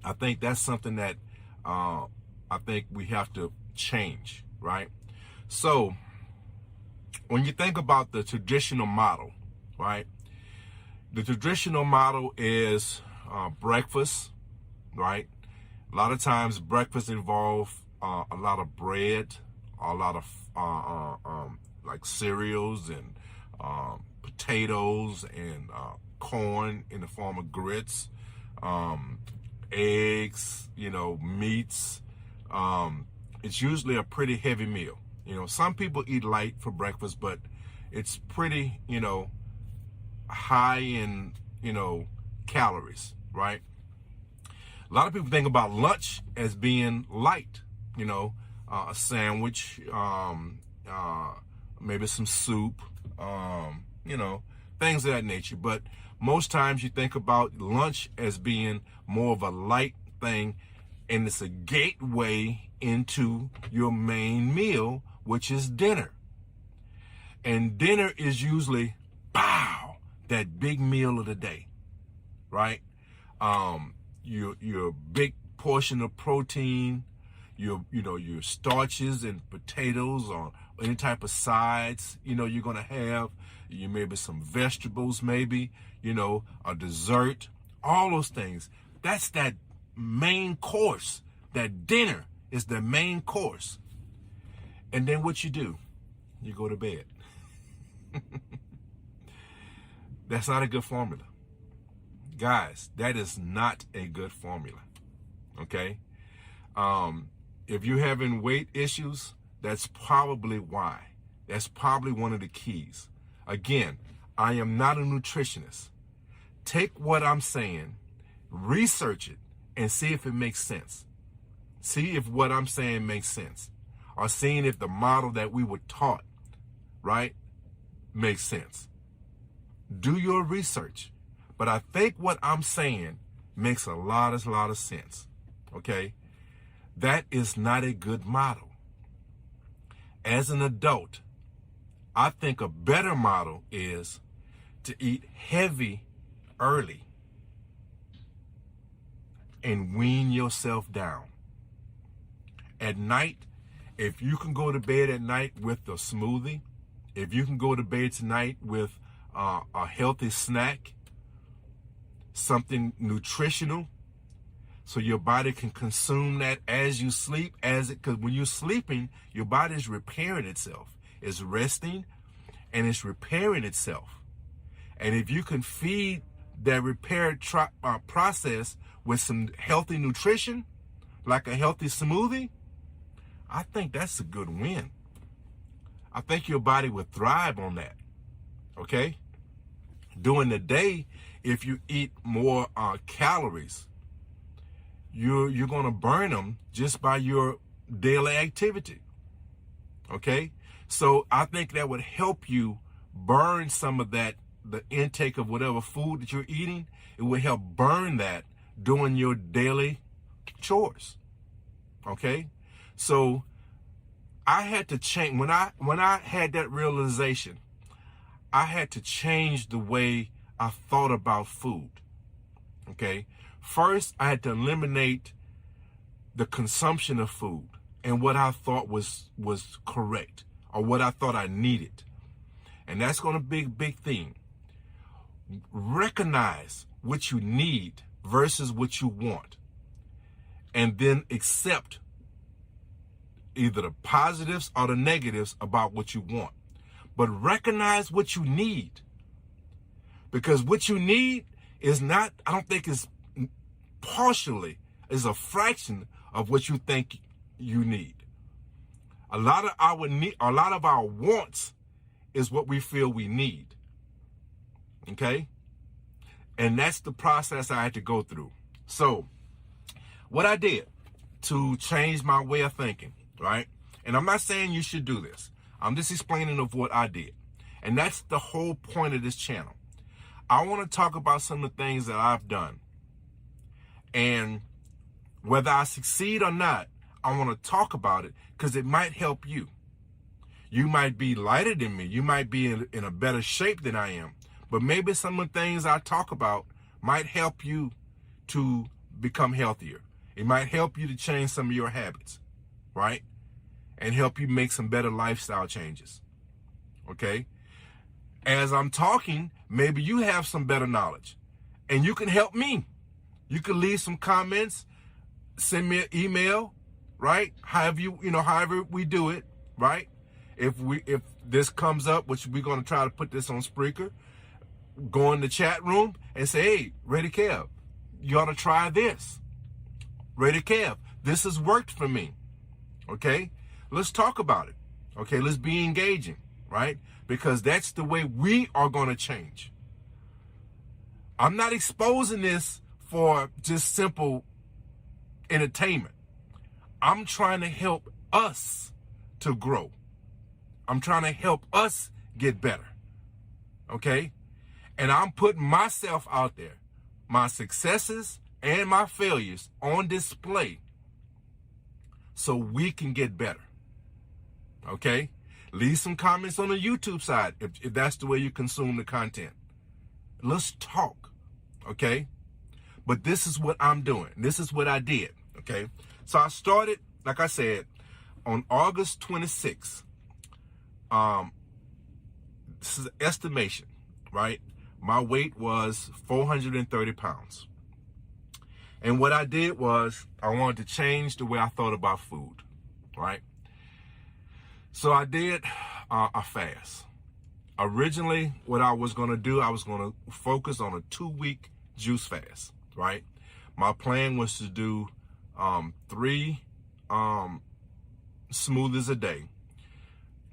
I think that's something that I think we have to change, right? So when you think about the traditional model, right? The traditional model is breakfast, right? A lot of times breakfast involve a lot of bread, a lot of like cereals and potatoes and corn in the form of grits, eggs, meats. It's usually a pretty heavy meal. Some people eat light for breakfast, but it's pretty, high in, calories, right? A lot of people think about lunch as being light, a sandwich, maybe some soup, things of that nature. But most times you think about lunch as being more of a light thing, and it's a gateway into your main meal, which is dinner. And dinner is usually, that big meal of the day, right? Your big portion of protein, your starches and potatoes or any type of sides, you're gonna have. You maybe some vegetables, maybe, a dessert, all those things. That's that main course. That dinner is the main course. And then what you do? You go to bed. That's not a good formula. Guys, that is not a good formula. Okay? If you're having weight issues, that's probably why. That's probably one of the keys. Again, I am not a nutritionist. Take what I'm saying, research it, and see if it makes sense. See if what I'm saying makes sense. Or seeing if the model that we were taught, right, makes sense. Do your research. But I think what I'm saying makes a lot of sense. Okay? That is not a good model. As an adult, I think a better model is to eat heavy early and wean yourself down. At night, if you can go to bed at night with a smoothie, if you can go to bed tonight with a healthy snack, something nutritional, so your body can consume that as you sleep, because when you're sleeping, your body is repairing itself. It's resting and it's repairing itself. And if you can feed that repair process with some healthy nutrition, like a healthy smoothie, I think that's a good win. I think your body would thrive on that. Okay? During the day, if you eat more calories, you're going to burn them just by your daily activity. Okay? So I think that would help you burn some of that, the intake of whatever food that you're eating. It will help burn that during your daily chores. Okay? So I had to change. When I had that realization, I had to change the way I thought about food. Okay? First, I had to eliminate the consumption of food and what I thought was correct or what I thought I needed. And that's going to be a big thing. Recognize what you need versus what you want. And then accept either the positives or the negatives about what you want. But recognize what you need. Because what you need is not, I don't think is partially, is a fraction of what you think you need. A lot of our wants is what we feel we need. Okay? And that's the process I had to go through. So, what I did to change my way of thinking, right? And I'm not saying you should do this. I'm just explaining of what I did. And that's the whole point of this channel. I want to talk about some of the things that I've done. And whether I succeed or not, I want to talk about it because it might help you. You might be lighter than me. You might be in a better shape than I am. But maybe some of the things I talk about might help you to become healthier. It might help you to change some of your habits, right? And help you make some better lifestyle changes, okay? As I'm talking, maybe you have some better knowledge, and you can help me. You can leave some comments, send me an email, right? However we do it, right? If this comes up, which we're going to try to put this on Spreaker, go in the chat room and say, hey, RaiderKev, you ought to try this. RaiderKev, this has worked for me. Okay? Let's talk about it. Okay? Let's be engaging, right? Because that's the way we are going to change. I'm not exposing this for just simple entertainment. I'm trying to help us to grow. I'm trying to help us get better. Okay? And I'm putting myself out there, my successes and my failures on display so we can get better. Okay? Leave some comments on the YouTube side if that's the way you consume the content. Let's talk. Okay? But this is what I'm doing. This is what I did. Okay? So I started, like I said, on August 26th. This is an estimation, right? My weight was 430 pounds. And what I did was I wanted to change the way I thought about food, right? So I did a fast. Originally, what I was going to do, I was going to focus on a 2-week juice fast, right? My plan was to do 3 smoothies a day,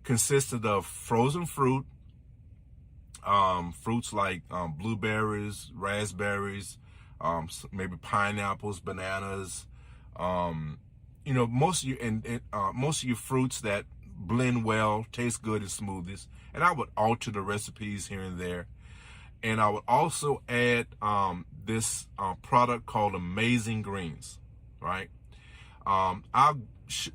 consisted of frozen fruit, fruits like blueberries, raspberries, maybe pineapples, bananas, most of your fruits that blend well, taste good in smoothies. And I would alter the recipes here and there. And I would also add this product called Amazing Greens, right?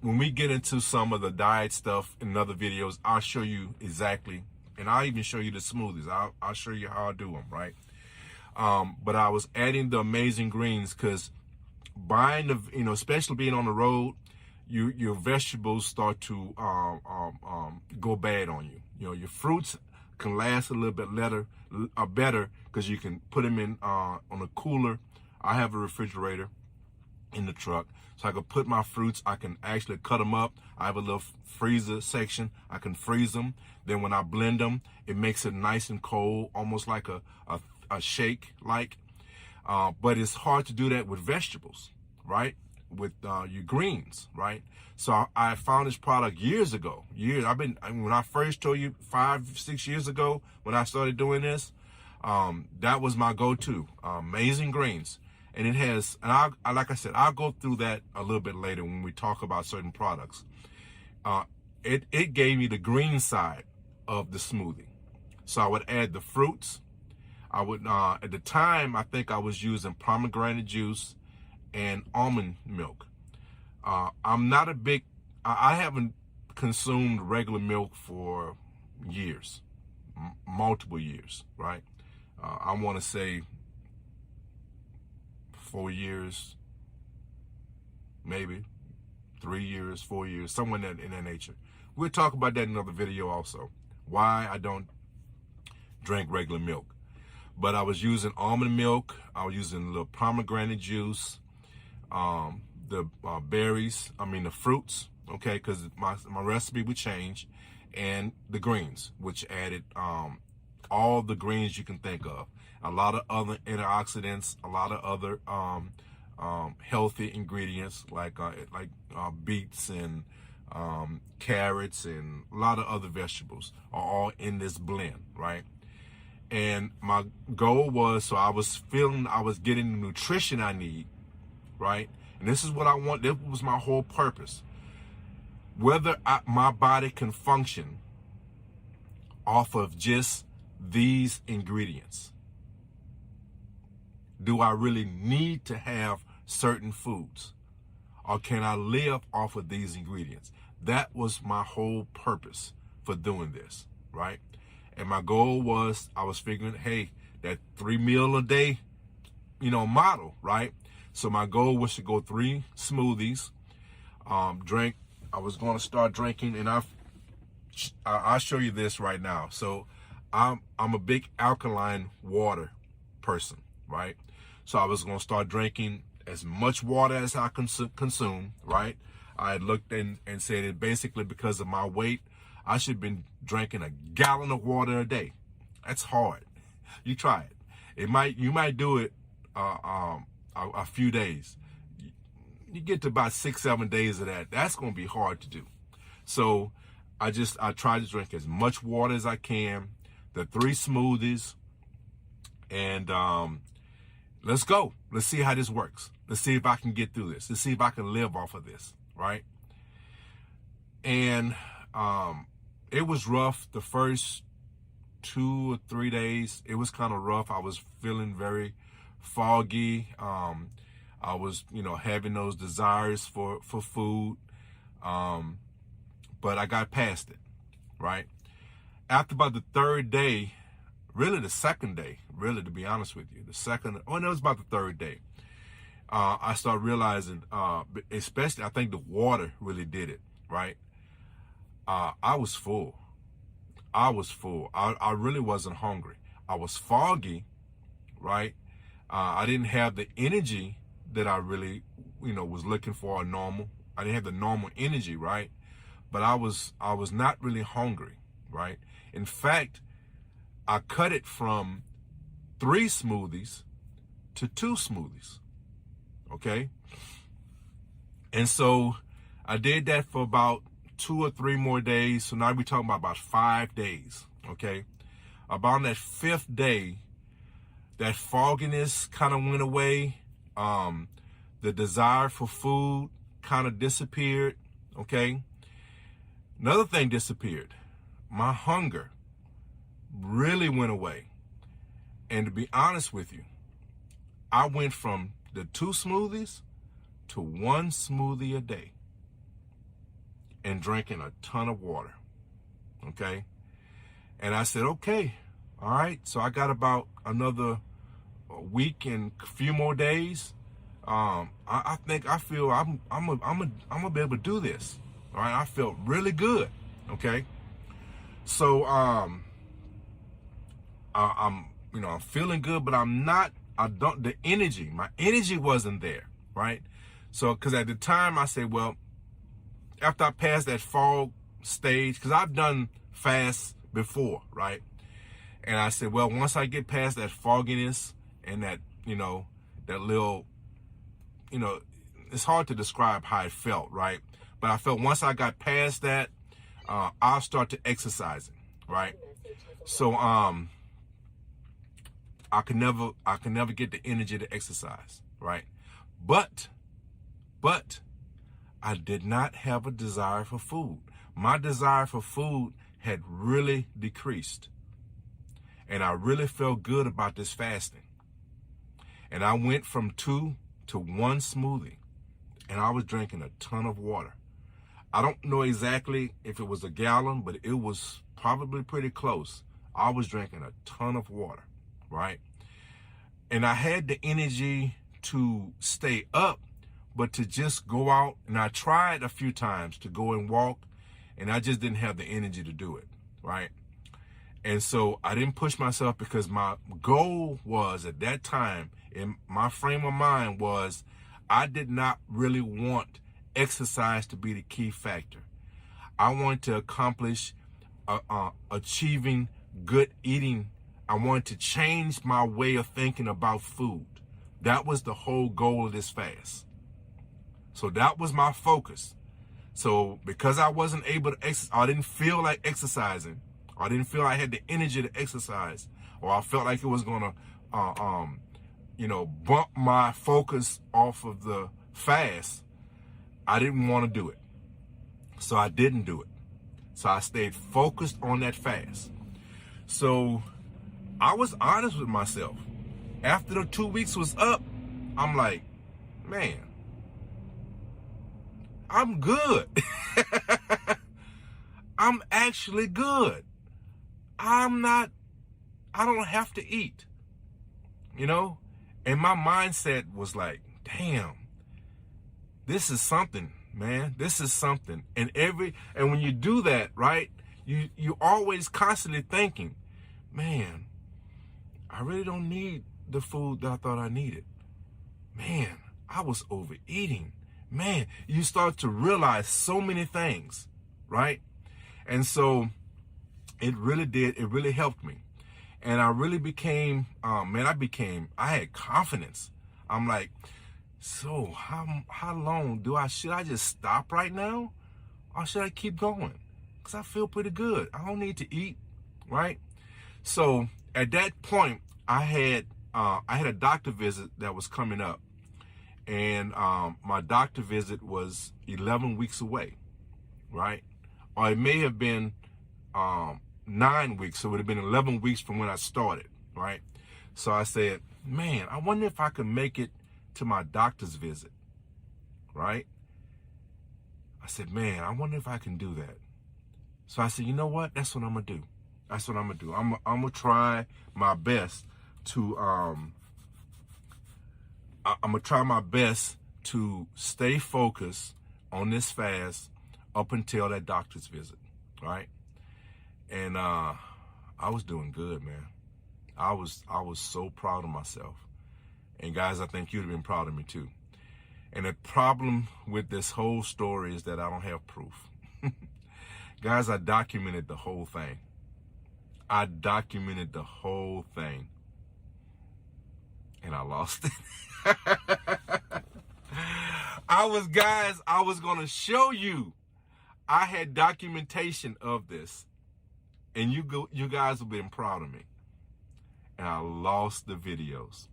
When we get into some of the diet stuff in other videos, I'll show you exactly, and I'll even show you the smoothies. I'll show you how I do them, right? But I was adding the Amazing Greens because buying the, especially being on the road, your vegetables start to go bad on you. Your fruits can last a little bit better because you can put them in on a cooler. I have a refrigerator in the truck, so I can put my fruits. I can actually cut them up. I have a little freezer section. I can freeze them. Then when I blend them, it makes it nice and cold, almost like a shake like. But it's hard to do that with vegetables, right? With your greens, right? So I found this product years ago. When I first told you 5-6 years ago when I started doing this, that was my go-to, Amazing Greens. And it has, and like I said, I'll go through that a little bit later when we talk about certain products. It gave me the green side of the smoothie. So I would add the fruits. I would, at the time, I think I was using pomegranate juice and almond milk. I'm not a big, I haven't consumed regular milk for years, multiple years, right? I want to say 4 years, maybe 3 years, 4 years, somewhere in that nature. We'll talk about that in another video also, why I don't drink regular milk. But I was using almond milk. I was using a little pomegranate juice, the berries, the fruits, okay, because my recipe would change, and the greens, which added all the greens you can think of. A lot of other antioxidants, a lot of other healthy ingredients like beets and carrots and a lot of other vegetables are all in this blend, right? And my goal was, so I was getting the nutrition I need, right? And this is what I want. This was my whole purpose. Whether my body can function off of just these ingredients. Do I really need to have certain foods? Or can I live off of these ingredients? That was my whole purpose for doing this, right? And my goal was, I was figuring, hey, that 3 meal a day, model, right? So my goal was to go 3 smoothies, drink. I was going to start drinking, and I'll show you this right now. So I'm a big alkaline water person, right? So I was going to start drinking as much water as I consume, right? I had looked and said it basically because of my weight, I should have been drinking a gallon of water a day. That's hard. You try it. You might do it a few days. You get to about 6-7 days of that. That's going to be hard to do. So I try to drink as much water as I can, the 3 smoothies, and let's go. Let's see how this works. Let's see if I can get through this. Let's see if I can live off of this, right? And it was rough the first 2 or 3 days. It was kind of rough. I was feeling very foggy. I was, having those desires for food. But I got past it, right? After about the 3rd day, really the 2nd day, really, to be honest with you, it was about the 3rd day. I started realizing, especially, I think the water really did it, right? I was full. I really wasn't hungry. I was foggy, right? I didn't have the energy that I really, was looking for or normal. I didn't have the normal energy, right? But I was not really hungry, right? In fact, I cut it from 3 smoothies to 2 smoothies, okay? And so I did that for about 2 or 3 more days. So now we're talking about 5 days, okay? About that 5th day, that fogginess kind of went away. The desire for food kind of disappeared, okay? Another thing disappeared. My hunger really went away. And to be honest with you, I went from the 2 smoothies to 1 smoothie a day and drinking a ton of water, okay? And I said, okay, all right. So I got about another week and a few more days. I feel I'm gonna be able to do this. All right, I felt really good. Okay, so I'm feeling good, but my energy wasn't there, right? So because at the time I said, well, after I passed that fog stage, because I've done fasts before, right? And I said, well, once I get past that fogginess and that, that little, it's hard to describe how it felt, right? But I felt once I got past that, I'll start to exercising, right? So I could never get the energy to exercise, right? But I did not have a desire for food. My desire for food had really decreased. And I really felt good about this fasting. And I went from 2 to 1 smoothie. And I was drinking a ton of water. I don't know exactly if it was a gallon, but it was probably pretty close. I was drinking a ton of water, right? And I had the energy to stay up, but to just go out, and I tried a few times to go and walk, and I just didn't have the energy to do it, right? And so I didn't push myself because my goal was at that time, in my frame of mind was, I did not really want exercise to be the key factor. I wanted to accomplish achieving good eating. I wanted to change my way of thinking about food. That was the whole goal of this fast. So that was my focus. So because I wasn't able to exercise, I didn't feel like exercising. I didn't feel I had the energy to exercise, or I felt like it was going to, bump my focus off of the fast. I didn't want to do it. So I didn't do it. So I stayed focused on that fast. So I was honest with myself. After the 2 weeks was up, I'm like, man, I'm good. I'm actually good. I don't have to eat, you know? And my mindset was like, damn, this is something, man. This is something. And when you do that, right, you always constantly thinking, man, I really don't need the food that I thought I needed. Man, I was overeating. Man, you start to realize so many things, right? And so it really helped me. And I really became, I had confidence. I'm like, so how long should I just stop right now? Or should I keep going? Because I feel pretty good. I don't need to eat, right? So at that point, I had a doctor visit that was coming up. And my doctor visit was 11 weeks away, right? Or it may have been 9 weeks, so it would have been 11 weeks from when I started, right? So I said, man, I wonder if I could make it to my doctor's visit, right? I said, man, I wonder if I can do that. So I said, you know what? That's what I'm gonna do. That's what I'm gonna do. I'm gonna try my best to stay focused on this fast up until that doctor's visit, right? And I was doing good, man. I was so proud of myself. And guys, I think you'd have been proud of me too. And the problem with this whole story is that I don't have proof. Guys, I documented the whole thing. And I lost it. I was gonna show you. I had documentation of this, and you guys have been proud of me. And I lost the videos.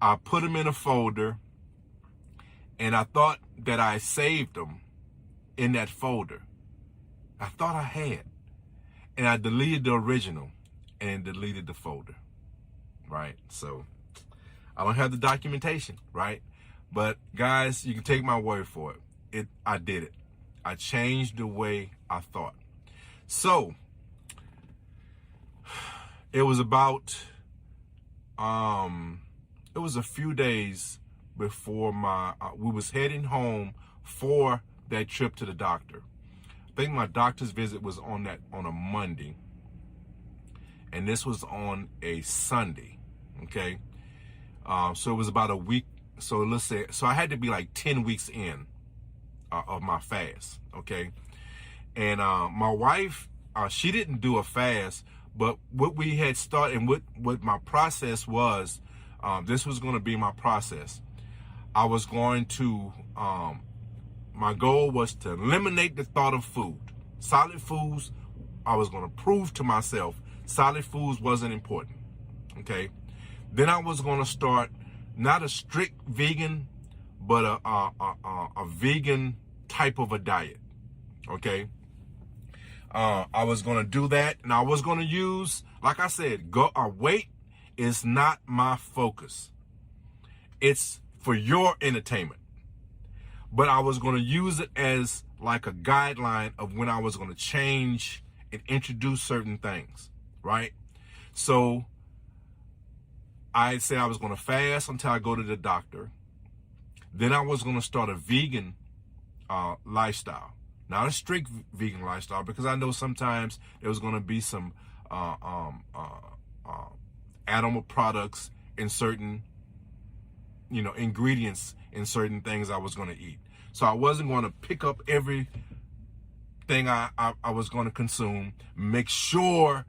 I put them in a folder, and I thought that I saved them in that folder. I thought I had, and I deleted the original and deleted the folder, right? So I don't have the documentation, right? But guys, you can take my word for it. I did it. I changed the way I thought. So it was about, it was a few days before we was heading home for that trip to the doctor. I think my doctor's visit was on a Monday, and this was on a Sunday, okay? So it was about a week. So let's say, so I had to be like 10 weeks in of my fast, okay? And my wife, she didn't do a fast, but what we had started and what my process was, this was going to be my process. I was going to, my goal was to eliminate the thought of food. Solid foods, I was going to prove to myself solid foods wasn't important, okay? Then I was going to start not a strict vegan, but a vegan type of a diet, okay? I was going to do that, and I was going to use, like I said, weight is not my focus. It's for your entertainment. But I was going to use it as like a guideline of when I was going to change and introduce certain things, right? So I said I was going to fast until I go to the doctor. Then I was going to start a vegan lifestyle. Not a strict vegan lifestyle, because I know sometimes there was going to be some animal products in certain, ingredients in certain things I was going to eat. So I wasn't going to pick up everything I was going to consume, make sure,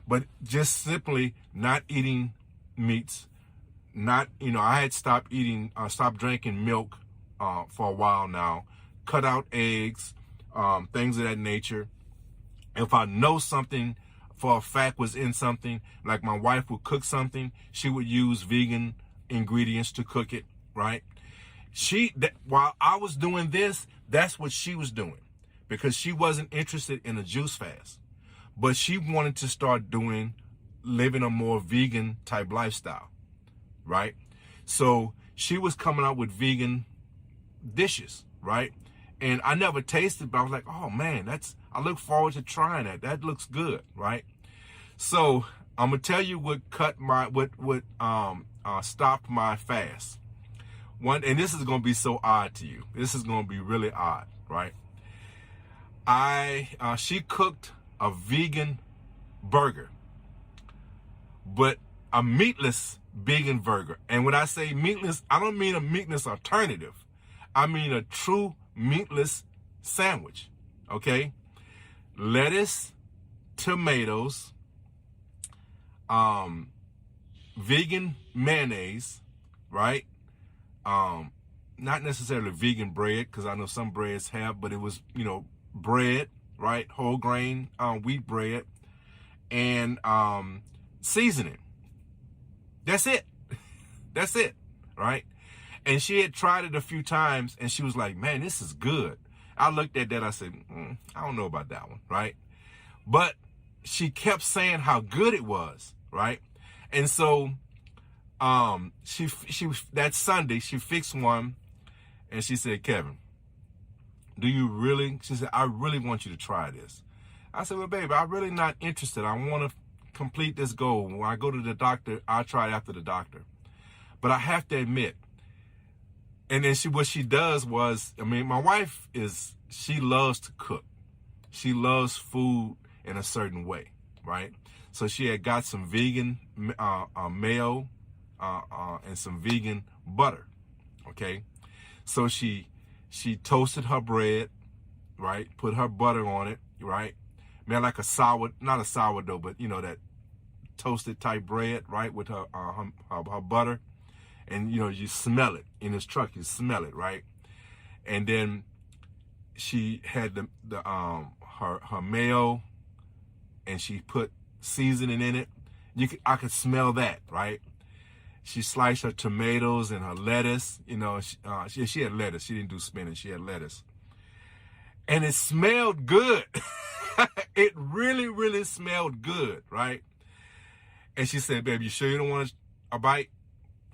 but just simply not eating meats, I had stopped drinking milk for a while now, cut out eggs, things of that nature. If I know something for a fact was in something, like my wife would cook something, she would use vegan ingredients to cook it, right? While I was doing this, that's what she was doing, because she wasn't interested in a juice fast, but she wanted to start living a more vegan type lifestyle, right? So she was coming out with vegan dishes, right? And I never tasted, but I was like, oh man, I look forward to trying that. That looks good, right? So I'm gonna tell you what stopped my fast. And this is gonna be so odd to you. This is gonna be really odd, right? She cooked a vegan burger, but a meatless vegan burger. And when I say meatless, I don't mean a meatless alternative. I mean a true meatless sandwich, okay? Lettuce, tomatoes, vegan mayonnaise, right? Not necessarily vegan bread, because I know some breads have, but it was, bread, right? Whole grain wheat bread, and seasoning. That's it. That's it, right? And she had tried it a few times, and she was like, man, this is good. I looked at that, I said, I don't know about that one, right? But she kept saying how good it was, right? And so she that Sunday, she fixed one, and she said, Kevin, she said, I really want you to try this. I said, well, baby, I'm really not interested. I want to complete this goal. When I go to the doctor, I'll try it after the doctor. But I have to admit, and then what she does was, my wife she loves to cook. She loves food in a certain way, right? So she had got some vegan mayo and some vegan butter, okay? So she toasted her bread, right? Put her butter on it, right? Man, like not a sourdough, but that toasted type bread, right? With her butter. And, you smell it in this truck, you smell it, right? And then she had her mayo, and she put seasoning in it. I could smell that, right? She sliced her tomatoes and her lettuce. She had lettuce. She didn't do spinach. She had lettuce. And it smelled good. It really, really smelled good, right? And she said, babe, you sure you don't want a bite?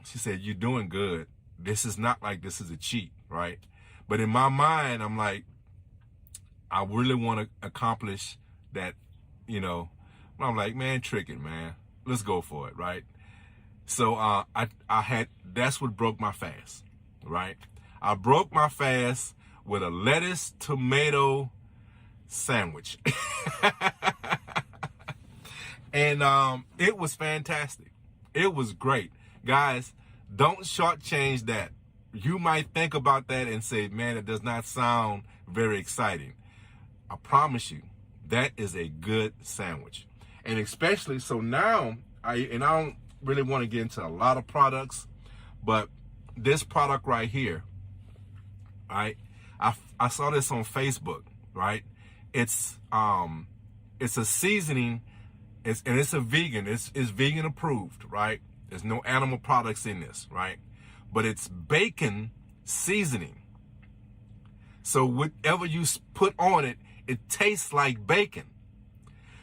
She said, you're doing good. This is not like this is a cheat, right? But in my mind, I'm like, I really want to accomplish that, I'm like, man, trick it, man. Let's go for it, right? So that's what broke my fast, right? I broke my fast with a lettuce, tomato sandwich. And it was fantastic. It was great. Guys, don't shortchange that. You might think about that and say, man, it does not sound very exciting. I promise you, that is a good sandwich. And especially, so now, I don't really want to get into a lot of products, but this product right here, right? I saw this on Facebook, right? It's a seasoning, it's a vegan, it's vegan approved, right? There's no animal products in this, right? But it's bacon seasoning. So whatever you put on it, it tastes like bacon.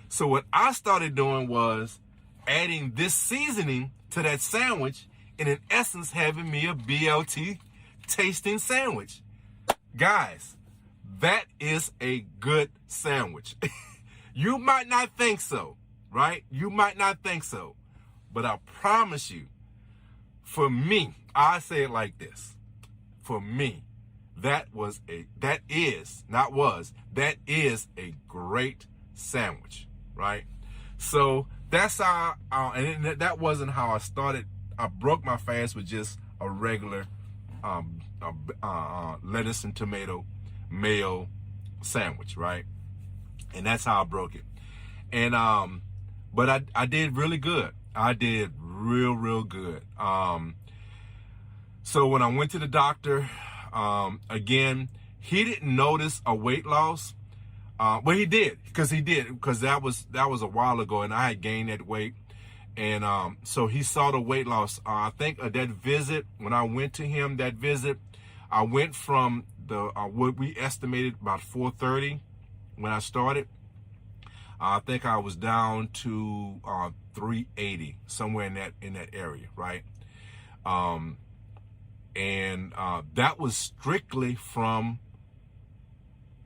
So what I started doing was adding this seasoning to that sandwich, and in essence having me a BLT tasting sandwich. Guys, that is a good sandwich. You might not think so, right? You might not think so. But I promise you, for me, I say it like this. For me, that is a great sandwich, right? So that's how, and that wasn't how I started. I broke my fast with just a regular lettuce and tomato mayo sandwich, right? And that's how I broke it. And but I did really good. I did real good. So when I went to the doctor, again, he didn't notice a weight loss. But he did, because that was a while ago, and I had gained that weight. And so he saw the weight loss. I think that visit, when I went to him, I went from what we estimated about 430 when I started. I think I was down to 380, somewhere in that area, right? And that was strictly from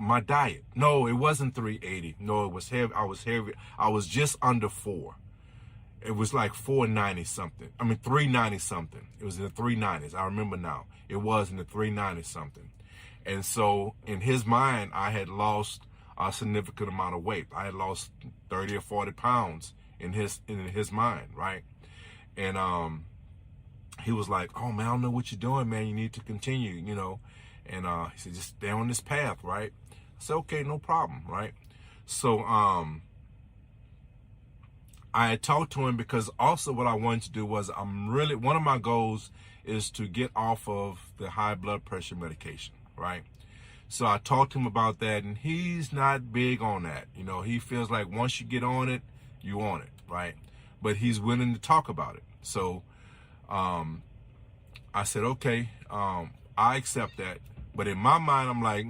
my diet. No, it wasn't 380. No, it was heavy. I was heavy. I was just under 4. It was like 490 something. I mean 390 something. It was in the 390s. I remember now. It was in the 390 something. And so in his mind, I had lost a significant amount of weight. I had lost 30 or 40 pounds in his mind, right? And he was like, "Oh man, I don't know what you're doing, man. You need to continue, you know." And he said, "Just stay on this path, right?" I said, "Okay, no problem," right? So I had talked to him because also what I wanted to do was one of my goals is to get off of the high blood pressure medication, right? So I talked to him about that, and he's not big on that. You know, he feels like once you get on it, you on it, right? But he's willing to talk about it. So I said, okay, I accept that. But in my mind, I'm like,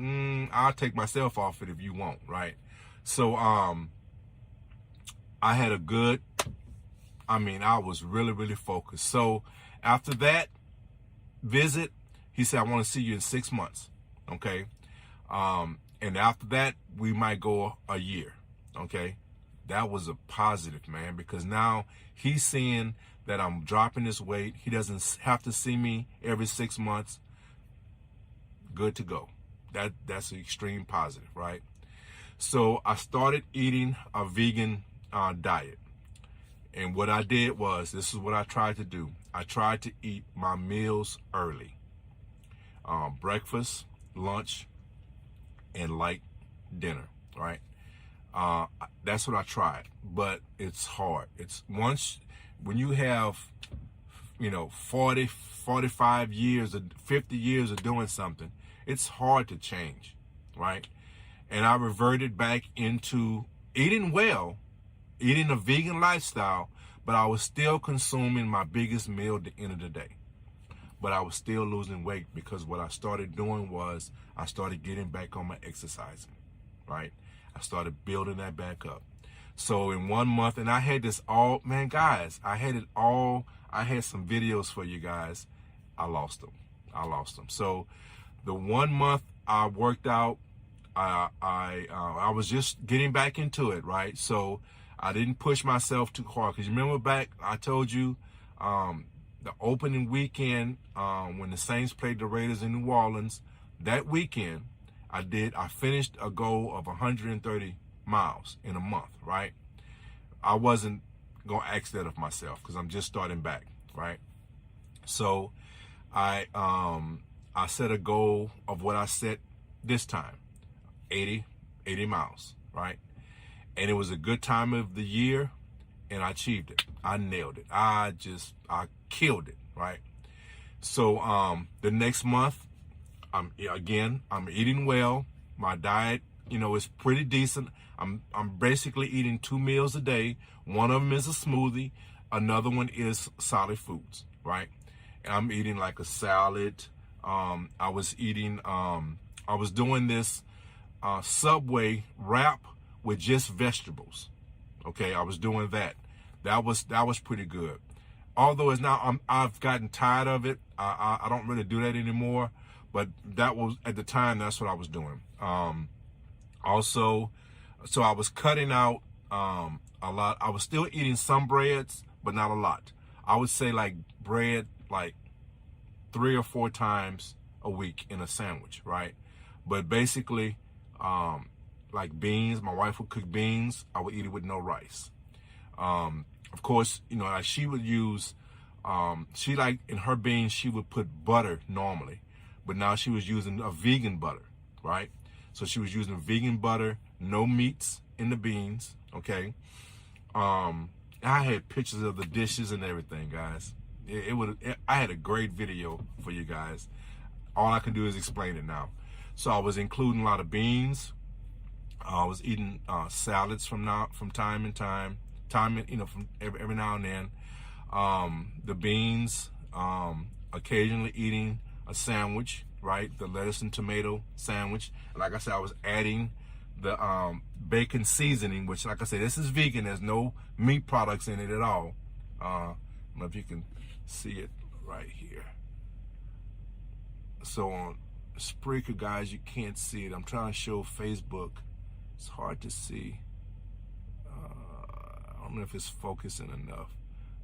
I'll take myself off it if you won't, right? So I had I was really, really focused. So after that visit, he said, "I want to see you in 6 months." Okay. And after that, we might go a year. Okay. That was a positive, man, because now he's seeing that I'm dropping this weight. He doesn't have to see me every 6 months. Good to go. That's an extreme positive, right? So I started eating a vegan diet. And what I did was, this is what I tried to do. I tried to eat my meals early. Breakfast, lunch, and light dinner, right? That's what I tried, but it's hard. It's when you have, 40, 45 years, 50 years of doing something, it's hard to change, right? And I reverted back into eating well, eating a vegan lifestyle, but I was still consuming my biggest meal at the end of the day. But I was still losing weight because what I started doing was I started getting back on my exercising, right? I started building that back up. So in 1 month, and I had this all, man, guys, I had it all. I had some videos for you guys. I lost them. So the 1 month I worked out, I was just getting back into it, right? So I didn't push myself too hard. Because you remember back, I told you the opening weekend when the Saints played the Raiders in New Orleans, that weekend I finished a goal of 130 miles in a month, right? I wasn't going to ask that of myself because I'm just starting back, right? So I set a goal of what I set this time, 80 miles, right? And it was a good time of the year, and I achieved it. I nailed it. I killed it, right? So the next month, I'm eating well. My diet, is pretty decent. I'm basically eating 2 meals a day. One of them is a smoothie. Another one is solid foods, right? And I'm eating like a salad. I was doing this Subway wrap with just vegetables. Okay, I was doing that. That was pretty good. Although it's now I've gotten tired of it. I don't really do that anymore. But that was at the time. That's what I was doing. Also, so I was cutting out a lot. I was still eating some breads, but not a lot. I would say like bread like 3 or 4 times a week in a sandwich, right? But basically, like beans, my wife would cook beans. I would eat it with no rice. Of course, like she would use, in her beans, she would put butter normally, but now she was using a vegan butter, right? So she was using vegan butter, no meats in the beans, okay? I had pictures of the dishes and everything, guys. I had a great video for you guys. All I can do is explain it now. So I was including a lot of beans. I was eating salads from time to time, from every now and then. The beans, occasionally eating a sandwich, right? The lettuce and tomato sandwich. And like I said, I was adding the bacon seasoning, which, like I said, this is vegan. There's no meat products in it at all. I don't know if you can see it right here. So Spreaker, guys, you can't see it. I'm trying to show Facebook. It's hard to see. I don't know if it's focusing enough,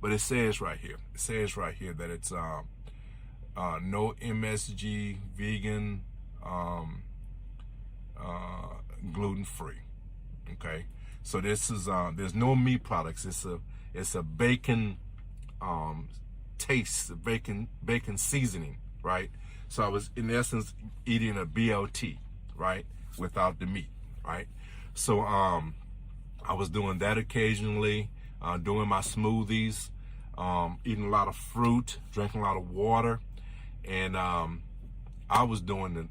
but it says right here. It says right here that it's no MSG, vegan, gluten-free. Okay, so this is there's no meat products. It's a bacon taste, bacon seasoning, right? So I was in essence eating a BLT, right, without the meat, right? So I was doing that occasionally, doing my smoothies, eating a lot of fruit, drinking a lot of water, and I was doing it.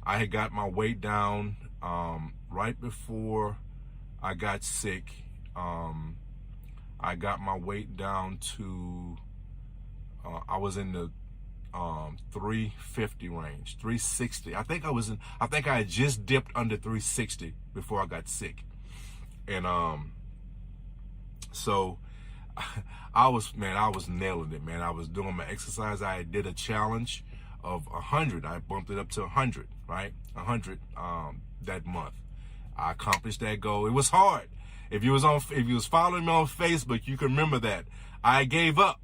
I had got my weight down right before I got sick. I got my weight down to I was in the 350 range, 360. I think I had just dipped under 360 before I got sick. And so I was nailing it, man. I was doing my exercise. I did a challenge of 100. I bumped it up to 100, right? 100 that month. I accomplished that goal. It was hard. If you was following me on Facebook, you can remember that. I gave up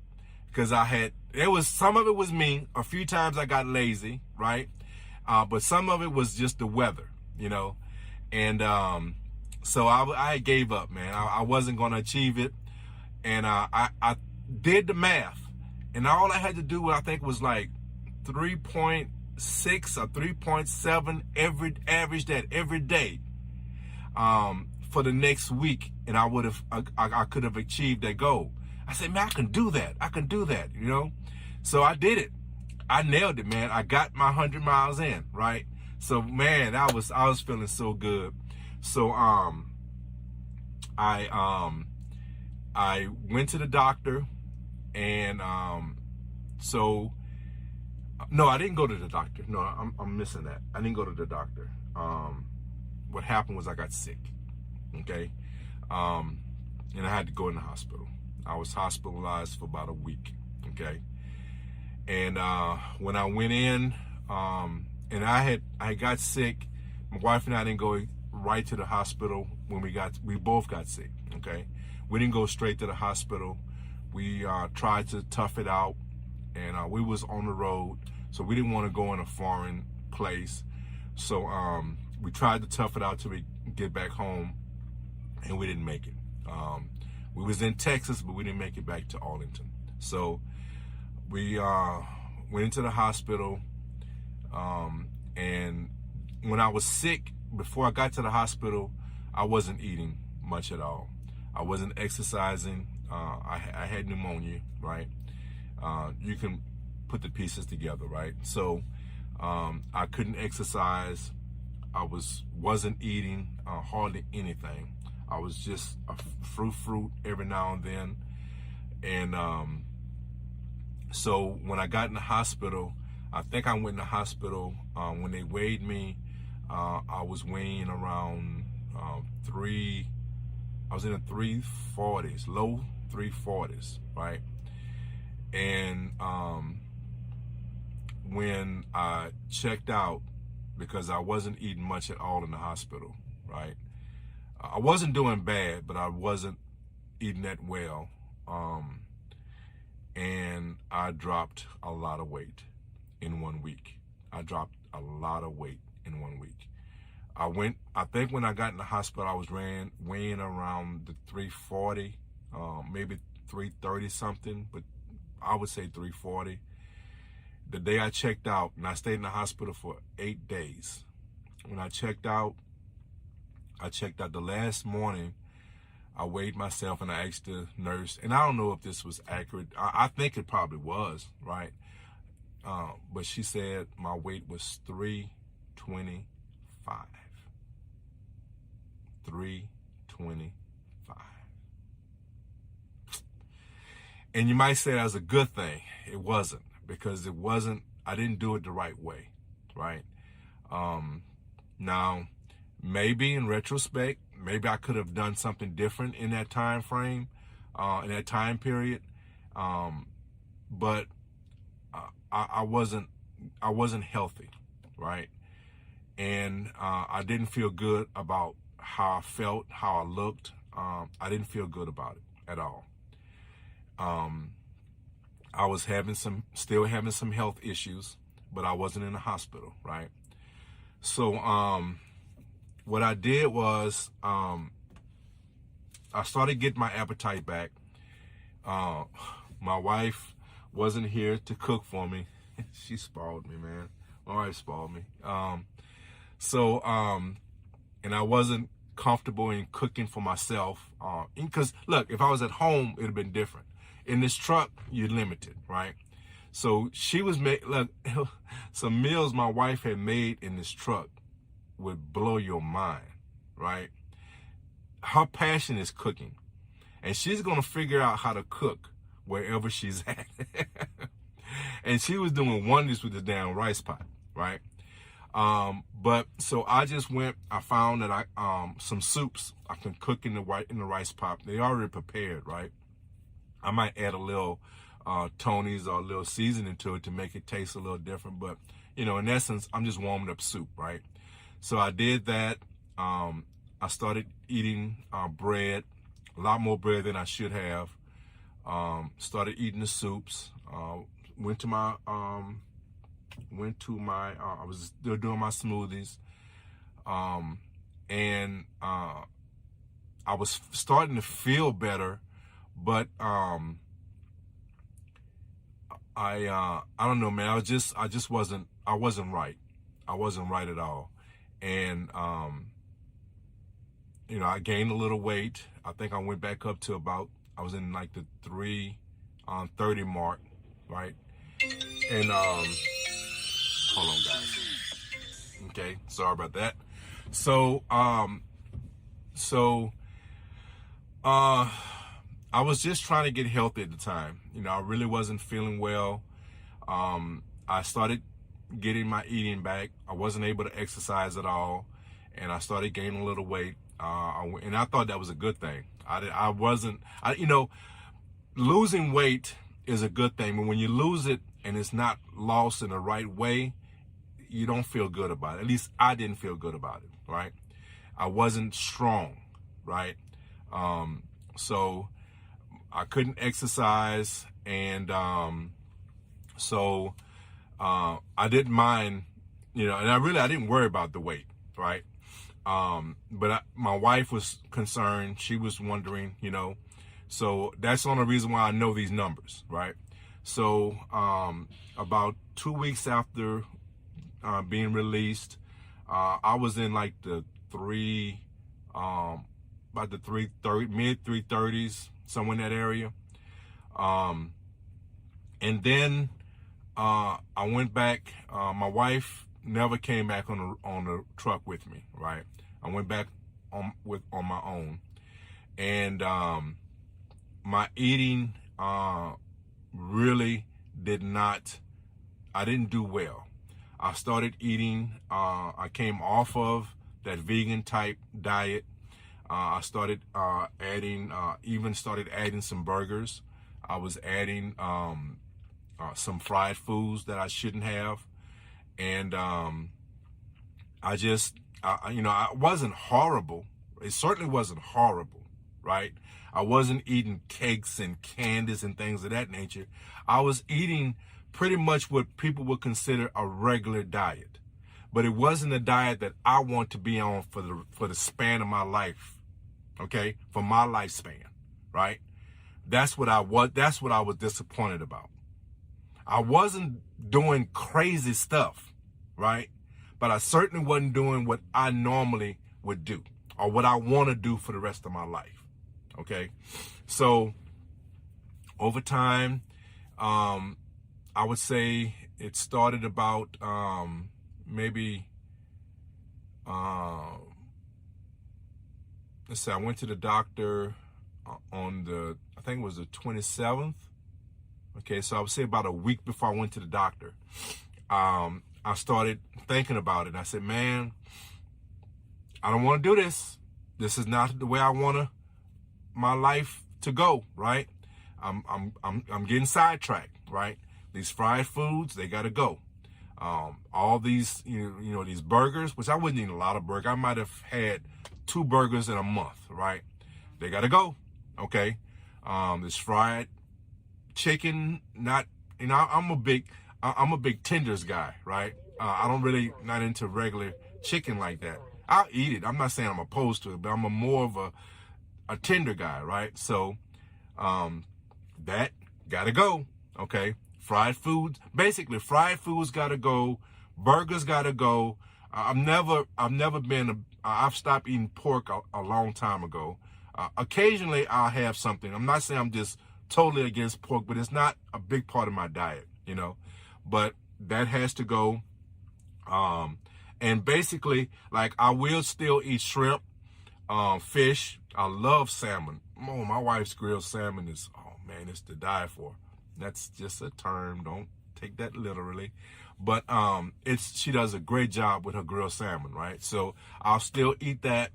because some of it was me. A few times I got lazy, right? But some of it was just the weather, you know? And so I gave up, man. I wasn't going to achieve it. And I did the math. And all I had to do, I think, was like 3.6 or 3.7 average that every day for the next week, and I could have achieved that goal. I said, man, I can do that, you know? So I did it. I nailed it, man. I got my 100 miles in, right? So, man, I was feeling so good. So I went to the doctor, and no, I didn't go to the doctor. No, I'm missing that. I didn't go to the doctor. What happened was I got sick, okay? And I had to go in the hospital. I was hospitalized for about a week, okay? And when I went in, and I got sick, my wife and I didn't go right to the hospital when we both got sick, okay? We didn't go straight to the hospital. We tried to tough it out, and we was on the road, so we didn't want to go in a foreign place. So we tried to tough it out till we get back home, and we didn't make it. We was in Texas, but we didn't make it back to Arlington. So we went into the hospital, and when I was sick, before I got to the hospital, I wasn't eating much at all. I wasn't exercising. I had pneumonia, right? You can put the pieces together, right? So I couldn't exercise. I wasn't eating hardly anything. I was just a fruit every now and then. And so when I got in the hospital, I think I went in the hospital, when they weighed me, I was weighing around I was in the 340s, low 340s, right? And when I checked out, because I wasn't eating much at all in the hospital, right? I wasn't doing bad, but I wasn't eating that well. And I dropped a lot of weight in 1 week. I dropped a lot of weight in 1 week. I think when I got in the hospital, I was weighing around the 340, maybe 330 something, but I would say 340. The day I checked out, and I stayed in the hospital for 8 days. When I checked out the last morning, I weighed myself and I asked the nurse, and I don't know if this was accurate. I think it probably was, right? But she said my weight was 325. 325. And you might say that was a good thing. It wasn't, because I didn't do it the right way, right? Now, maybe in retrospect, maybe I could have done something different in that time frame, in that time period. But I wasn't healthy, right? And I didn't feel good about how I felt, how I looked. I didn't feel good about it at all. I was still having some health issues, but I wasn't in the hospital, right? So what I did was I started getting my appetite back. My wife wasn't here to cook for me. She spoiled me, man. My wife spoiled me. And I wasn't comfortable in cooking for myself. Because look, if I was at home, it'd have been different. In this truck, you're limited, right? So she was look, some meals my wife had made in this truck would blow your mind, right? Her passion is cooking, and she's gonna figure out how to cook wherever she's at. And she was doing wonders with the damn rice pot, right? But so I just went. I found that some soups I can cook in the rice pot. They already prepared, right? I might add a little Tony's or a little seasoning to it to make it taste a little different. But, you know, in essence, I'm just warming up soup, right? So I did that. I started eating bread, a lot more bread than I should have. Started eating the soups. Went to my, I was still doing my smoothies. And I was starting to feel better. But I don't know, man. I wasn't right. I wasn't right at all. And you know, I gained a little weight. I think I went back up to I was in like the 330 mark, right? And hold on, guys. Okay, sorry about that. So I was just trying to get healthy at the time. You know, I really wasn't feeling well. I started getting my eating back. I wasn't able to exercise at all, and I started gaining a little weight. And I thought that was a good thing. You know, losing weight is a good thing, but when you lose it and it's not lost in the right way, you don't feel good about it. At least I didn't feel good about it, right? I wasn't strong, right? So I couldn't exercise, and so I didn't mind, you know, and I didn't worry about the weight, right? But my wife was concerned. She was wondering, you know, so that's the only reason why I know these numbers, right? So about 2 weeks after being released, I was in like the about the 330, mid 330s, somewhere in that area. And then I went back. My wife never came back on the truck with me, right? I went back on my own, and my eating really I didn't do well. I started eating. I came off of that vegan type diet. I started adding some burgers. I was adding some fried foods that I shouldn't have. And you know, I wasn't horrible. It certainly wasn't horrible, right? I wasn't eating cakes and candies and things of that nature. I was eating pretty much what people would consider a regular diet. But it wasn't a diet that I want to be on for the span of my life, okay? For my lifespan, right? That's what I was disappointed about. I wasn't doing crazy stuff, right? But I certainly wasn't doing what I normally would do or what I want to do for the rest of my life, okay? So over time, I would say it started about maybe, let's say I went to the doctor on I think it was the 27th. Okay, so I would say about a week before I went to the doctor, I started thinking about it. I said, man, I don't want to do this. This is not the way I want my life to go, right? I'm getting sidetracked, right? These fried foods, they got to go. All these, these burgers, which I wouldn't eat a lot of burgers. I might have had 2 burgers in a month, right? They got to go. Okay. This fried chicken, not, I'm a big tenders guy, right? I don't really, not into regular chicken like that. I'll eat it. I'm not saying I'm opposed to it, but I'm more of a tender guy, right? So, that gotta go. Okay. Fried foods, basically fried foods gotta go. Burgers gotta go. I've stopped eating pork a long time ago. Occasionally I'll have something. I'm not saying I'm just totally against pork, but it's not a big part of my diet, but that has to go. And basically, like, I will still eat shrimp, fish. I love salmon. Oh, my wife's grilled salmon is, oh man, it's to die for. That's just a term. Don't take that literally. But she does a great job with her grilled salmon, right? So I'll still eat that.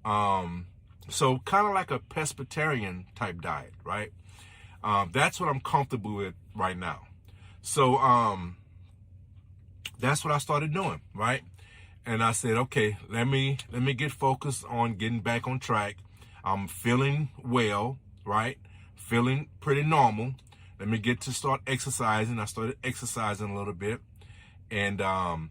So kind of like a pescatarian type diet, right? That's what I'm comfortable with right now. So that's what I started doing, right? And I said, okay, let me get focused on getting back on track. I'm feeling well, right? Feeling pretty normal. Let me get to start exercising. I started exercising a little bit, and I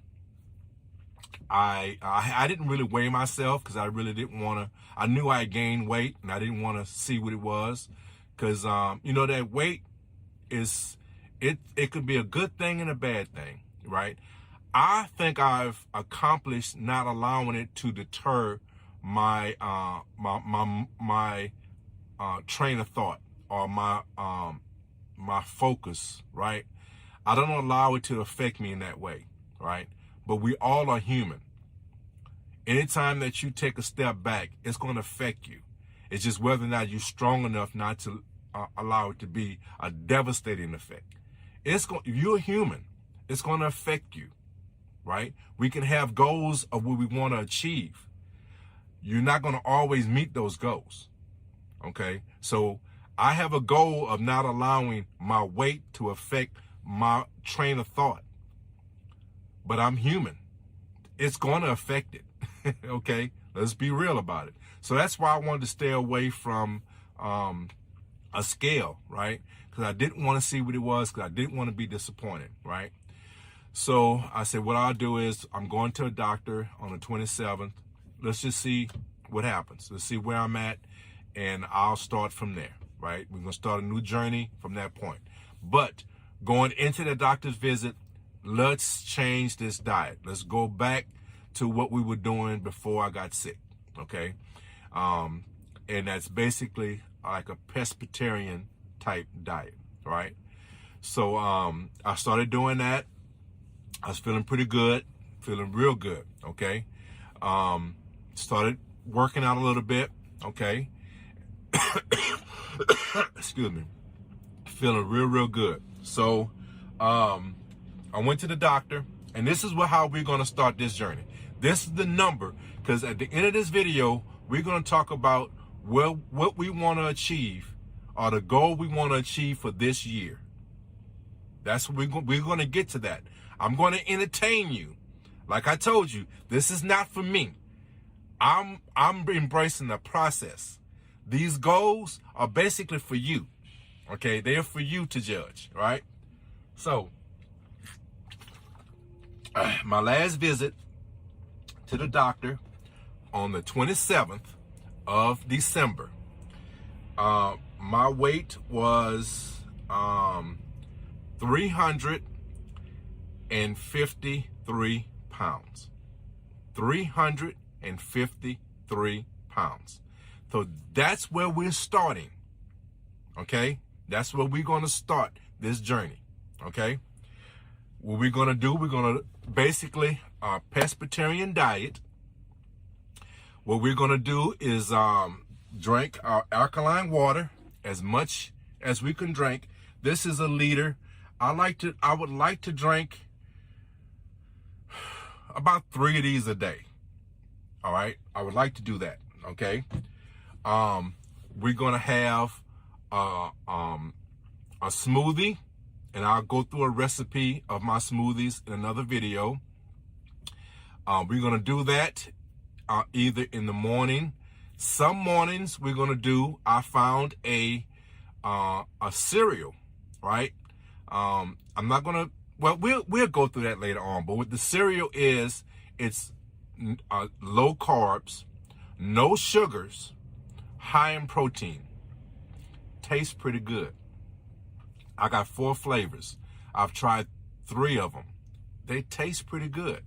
didn't really weigh myself because I really didn't want to. I knew I gained weight, and I didn't want to see what it was, because that weight is it could be a good thing and a bad thing, right? I think I've accomplished not allowing it to deter my my train of thought or my focus, right? I don't allow it to affect me in that way, right? But we all are human. Anytime that you take a step back, it's going to affect you. It's just whether or not you're strong enough not to allow it to be a devastating effect. You're human. It's going to affect you, right? We can have goals of what we want to achieve. You're not going to always meet those goals, okay? So I have a goal of not allowing my weight to affect my train of thought. But I'm human. It's going to affect it, okay? Let's be real about it. So that's why I wanted to stay away from a scale, right? Because I didn't want to see what it was, because I didn't want to be disappointed, right? So I said, what I'll do is I'm going to a doctor on the 27th. Let's just see what happens. Let's see where I'm at, and I'll start from there, right? We're going to start a new journey from that point. But going into the doctor's visit, let's change this diet. Let's go back to what we were doing before I got sick, okay? And that's basically like a pescatarian type diet, right? So I started doing that. I was feeling pretty good, feeling real good, okay? Started working out a little bit, okay? Excuse me. Feeling real good. So I went to the doctor, and this is how we're going to start this journey. This is the number, because at the end of this video, we're going to talk about what we want to achieve, or the goal we want to achieve for this year. That's what we're going to get to that. I'm going to entertain you. Like I told you, this is not for me. I'm embracing the process. These goals are basically for you. Okay, they're for you to judge, right? So, my last visit to the doctor on the 27th of December, my weight was 353 pounds. 353 pounds. So that's where we're starting. Okay? That's where we're going to start this journey. Okay? What we're going to do, we're going to basically pescatarian diet. What we're going to do is drink our alkaline water as much as we can drink. This is a liter. I would like to drink about 3 of these a day. All right? I would like to do that. Okay? We're going to have a smoothie and I'll go through a recipe of my smoothies in another video. We're going to do that either in the morning. Some mornings we're going to do, I found a cereal, right? I'm not going to, well, we'll go through that later on. But what the cereal is, it's low carbs, no sugars, high in protein. Tastes pretty good. I got 4 flavors. I've tried 3 of them. They taste pretty good.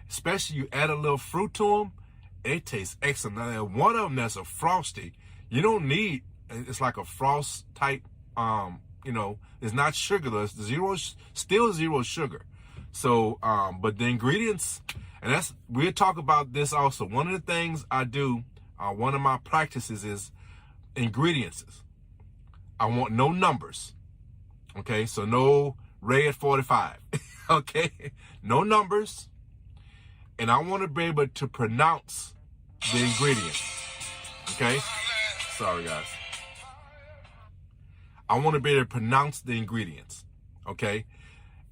Especially you add a little fruit to them, it tastes excellent. Now, one of them that's a frosty, you don't need, it's like a frost type, it's not sugarless, still zero sugar. So, but the ingredients, and we'll talk about this also. One of the things I do, one of my practices is ingredients. I want no numbers. Okay, so no red 45. Okay, no numbers. And I want to be able to pronounce the ingredients. Okay, sorry guys. I want to be able to pronounce the ingredients. Okay,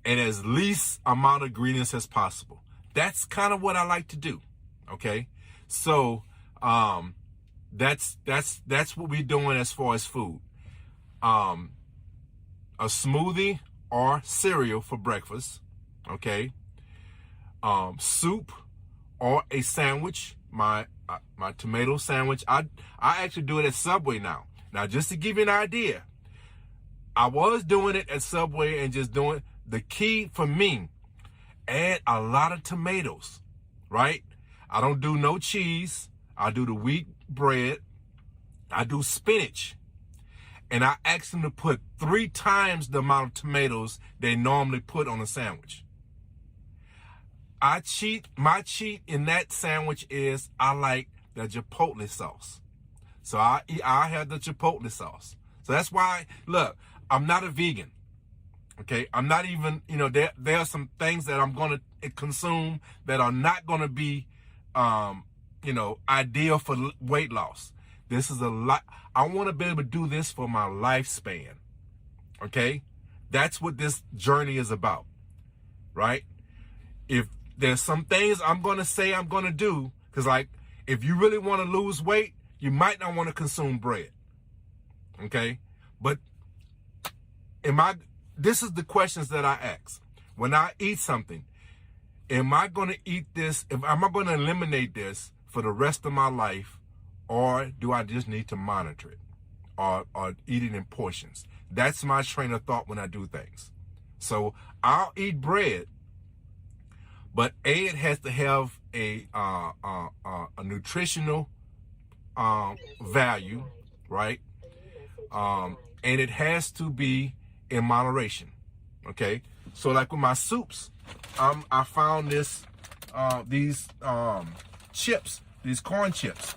and as least amount of ingredients as possible. That's kind of what I like to do. Okay, so that's what we're doing as far as food. A smoothie or cereal for breakfast, okay? Soup or a sandwich, my tomato sandwich. I actually do it at Subway now. Now, just to give you an idea, I was doing it at Subway and just doing, the key for me, add a lot of tomatoes, right? I don't do no cheese. I do the wheat bread. I do spinach. And I asked them to put 3 times the amount of tomatoes they normally put on a sandwich. My cheat in that sandwich is I like the chipotle sauce. So I have the chipotle sauce. So that's why, look, I'm not a vegan. Okay, I'm not even, there are some things that I'm going to consume that are not going to be, ideal for weight loss. This is a lot. I want to be able to do this for my lifespan. Okay? That's what this journey is about. Right? If there's some things I'm going to say I'm going to do, because like, if you really want to lose weight, you might not want to consume bread. Okay? But this is the questions that I ask. When I eat something, am I going to eat this? Am I going to eliminate this for the rest of my life? Or do I just need to monitor it or eat it in portions? That's my train of thought when I do things. So I'll eat bread, but it has to have a nutritional value, right? And it has to be in moderation, okay? So like with my soups, I found these chips, these corn chips.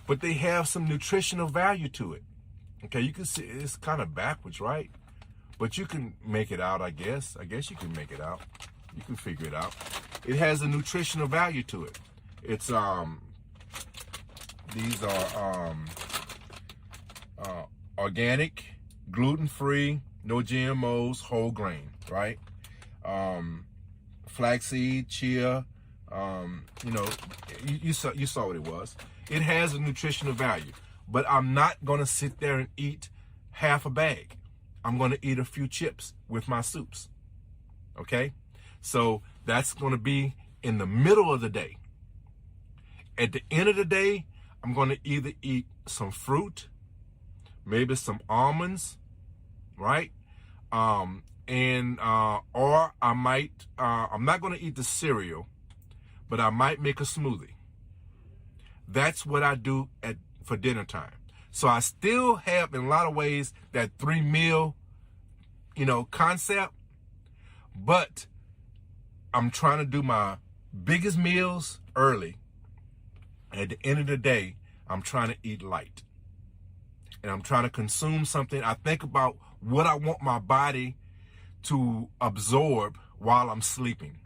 But they have some nutritional value to it. Okay, you can see it's kind of backwards, right? But you can make it out, I guess. I guess you can make it out. You can figure it out. It has a nutritional value to it. It's these are organic, gluten-free, no GMOs, whole grain, right? Flaxseed, chia, you saw what it was. It has a nutritional value, but I'm not going to sit there and eat half a bag. I'm going to eat a few chips with my soups. Okay? So that's going to be in the middle of the day. At the end of the day, I'm going to either eat some fruit, maybe some almonds, right? Or I might, I'm not going to eat the cereal, but I might make a smoothie. That's what I do for dinner time. So I still have, in a lot of ways, that 3-meal, concept. But I'm trying to do my biggest meals early. At the end of the day, I'm trying to eat light. And I'm trying to consume something. I think about what I want my body to absorb while I'm sleeping.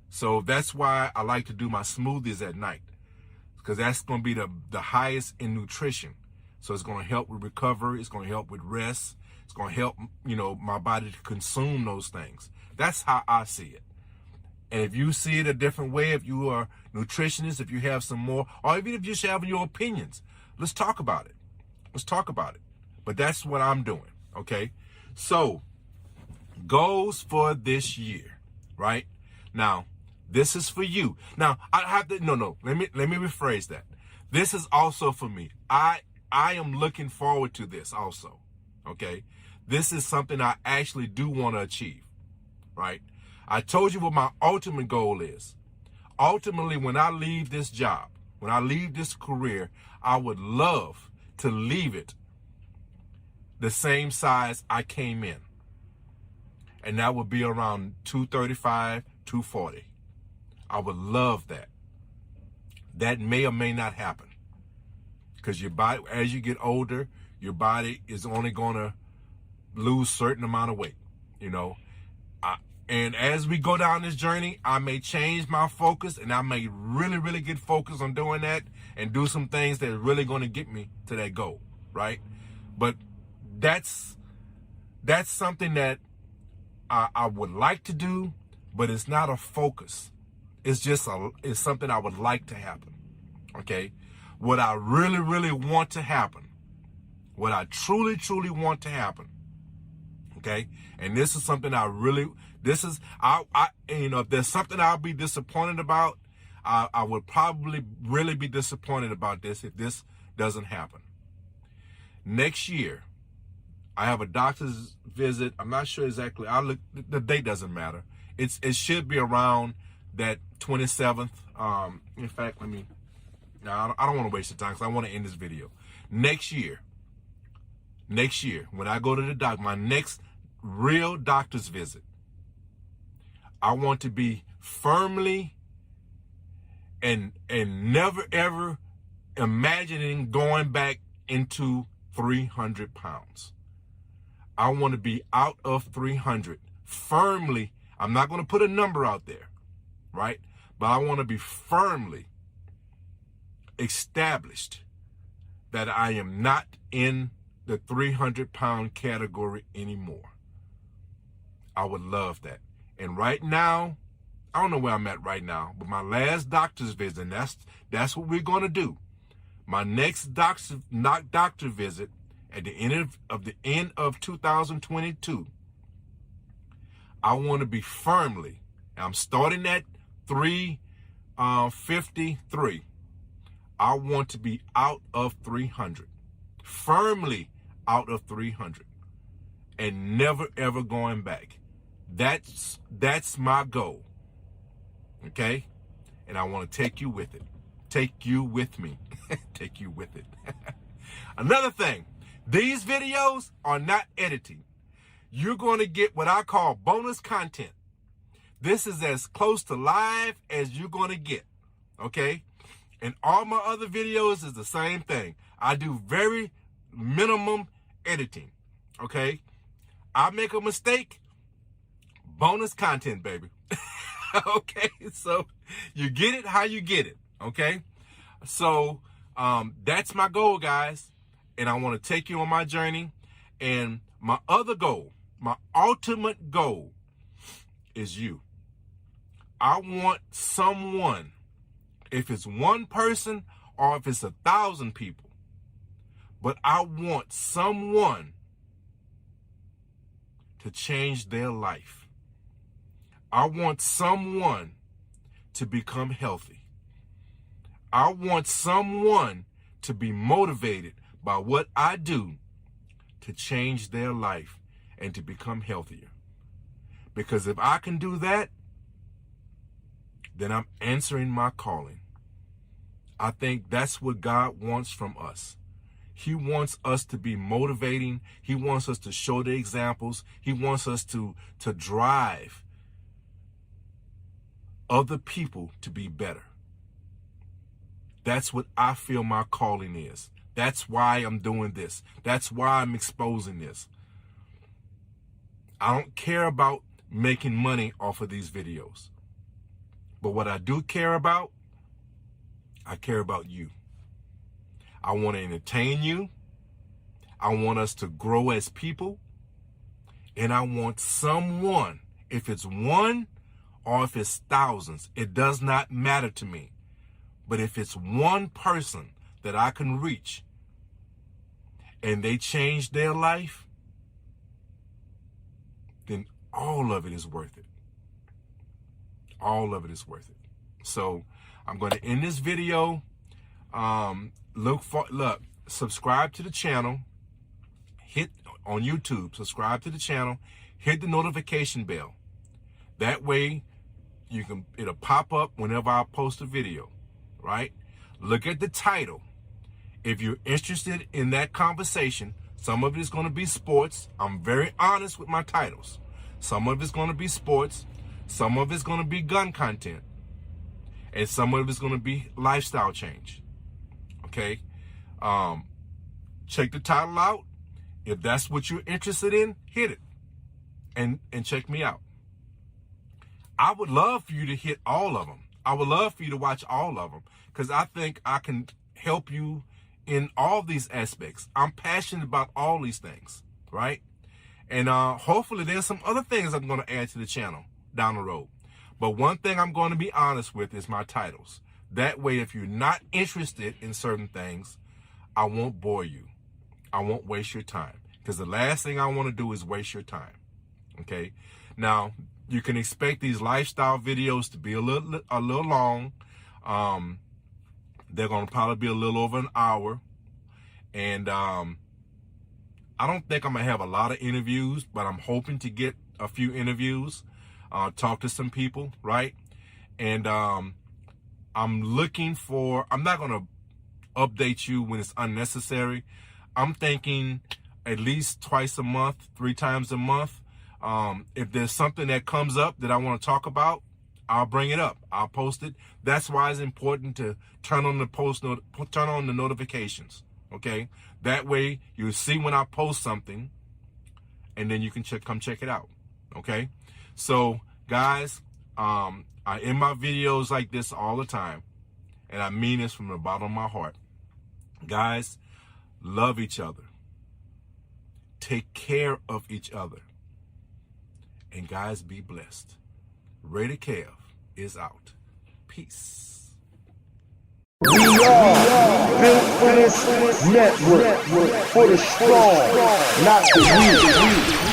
So that's why I like to do my smoothies at night. Because that's going to be the highest in nutrition. So it's going to help with recovery. It's going to help with rest. It's going to help, my body to consume those things. That's how I see it. And if you see it a different way, if you are nutritionist, if you have some more, or even if you just have your opinions, let's talk about it. Let's talk about it. But that's what I'm doing, okay? So, goals for this year, right? Now, this is for you. Now, I have to, let me rephrase that. This is also for me. I am looking forward to this also, okay? This is something I actually do want to achieve, right? I told you what my ultimate goal is. Ultimately, when I leave this job, when I leave this career, I would love to leave it the same size I came in. And that would be around 235, 240. I would love that. That may or may not happen. Because your body, as you get older, your body is only going to lose a certain amount of weight, And as we go down this journey, I may change my focus, and I may really, really get focused on doing that and do some things that are really going to get me to that goal, right? But that's something that I would like to do, but it's not a focus. It's something I would like to happen, okay? What I really, really want to happen, what I truly, truly want to happen, okay? And this is something if there's something I'll be disappointed about, I would probably really be disappointed about this if this doesn't happen. Next year, I have a doctor's visit. I'm not sure exactly. The date doesn't matter. It should be around that 27th. In fact, I don't want to waste the time because I want to end this video. Next year, when I go to the doctor, my next real doctor's visit, I want to be firmly and never ever imagining going back into 300 pounds. I want to be out of 300 firmly. I'm not going to put a number out there, right? But I want to be firmly established that I am not in the 300-pound category anymore. I would love that. And right now, I don't know where I'm at right now, but my last doctor's visit, and that's what we're going to do. My next doctor visit at the end of 2022, I want to be firmly, I'm starting at 353. I want to be out of 300, firmly out of 300, and never ever going back. That's my goal, okay? And I want to take you with it. Take you with me. Take you with it. Another thing, these videos are not editing. You're going to get what I call bonus content. This is as close to live as you're going to get, okay? And all my other videos is the same thing. I do very minimum editing, okay? I make a mistake, bonus content, baby. Okay, so you get it how you get it, okay? So that's my goal, guys. And I want to take you on my journey. And my other goal, my ultimate goal is you. I want someone, if it's one person or if it's 1,000 people, but I want someone to change their life. I want someone to become healthy. I want someone to be motivated by what I do to change their life and to become healthier. Because if I can do that, then I'm answering my calling. I think that's what God wants from us. He wants us to be motivating. He wants us to show the examples. He wants us to drive other people to be better. That's what I feel my calling is. That's why I'm doing this. That's why I'm exposing this. I don't care about making money off of these videos. But what I do care about, I care about you. I want to entertain you. I want us to grow as people. And I want someone, if it's one or if it's thousands, it does not matter to me. But if it's one person that I can reach and they change their life, then all of it is worth it. All of it is worth it. So I'm going to end this video. Look, subscribe to the channel. Hit on YouTube, subscribe to the channel, hit the notification bell. That way it'll pop up whenever I post a video, right? Look at the title. If you're interested in that conversation, some of it is going to be sports. I'm very honest with my titles. Some of it's going to be sports. Some of it's going to be gun content. And some of it's going to be lifestyle change. Okay? Check the title out. If that's what you're interested in, hit it and check me out. I would love for you to hit all of them. I would love for you to watch all of them because I think I can help you in all these aspects. I'm passionate about all these things, right? And hopefully there's some other things I'm going to add to the channel down the road. But one thing I'm going to be honest with is my titles. That way, if you're not interested in certain things, I won't bore you. I won't waste your time because the last thing I want to do is waste your time. Okay. Now you can expect these lifestyle videos to be a little long. They're going to probably be a little over an hour. And, I don't think I'm going to have a lot of interviews, but I'm hoping to get a few interviews, talk to some people. Right. And, I'm not going to update you when it's unnecessary. I'm thinking at least twice a month, 3 times a month. If there's something that comes up that I want to talk about, I'll bring it up. I'll post it. That's why it's important to turn on the notifications. Okay, that way you'll see when I post something, and then you can come check it out. Okay, so guys, I end my videos like this all the time, and I mean this from the bottom of my heart. Guys, love each other. Take care of each other. And guys, be blessed. RaiderKev is out. Peace. We are built for this network, for the strong, not the weak.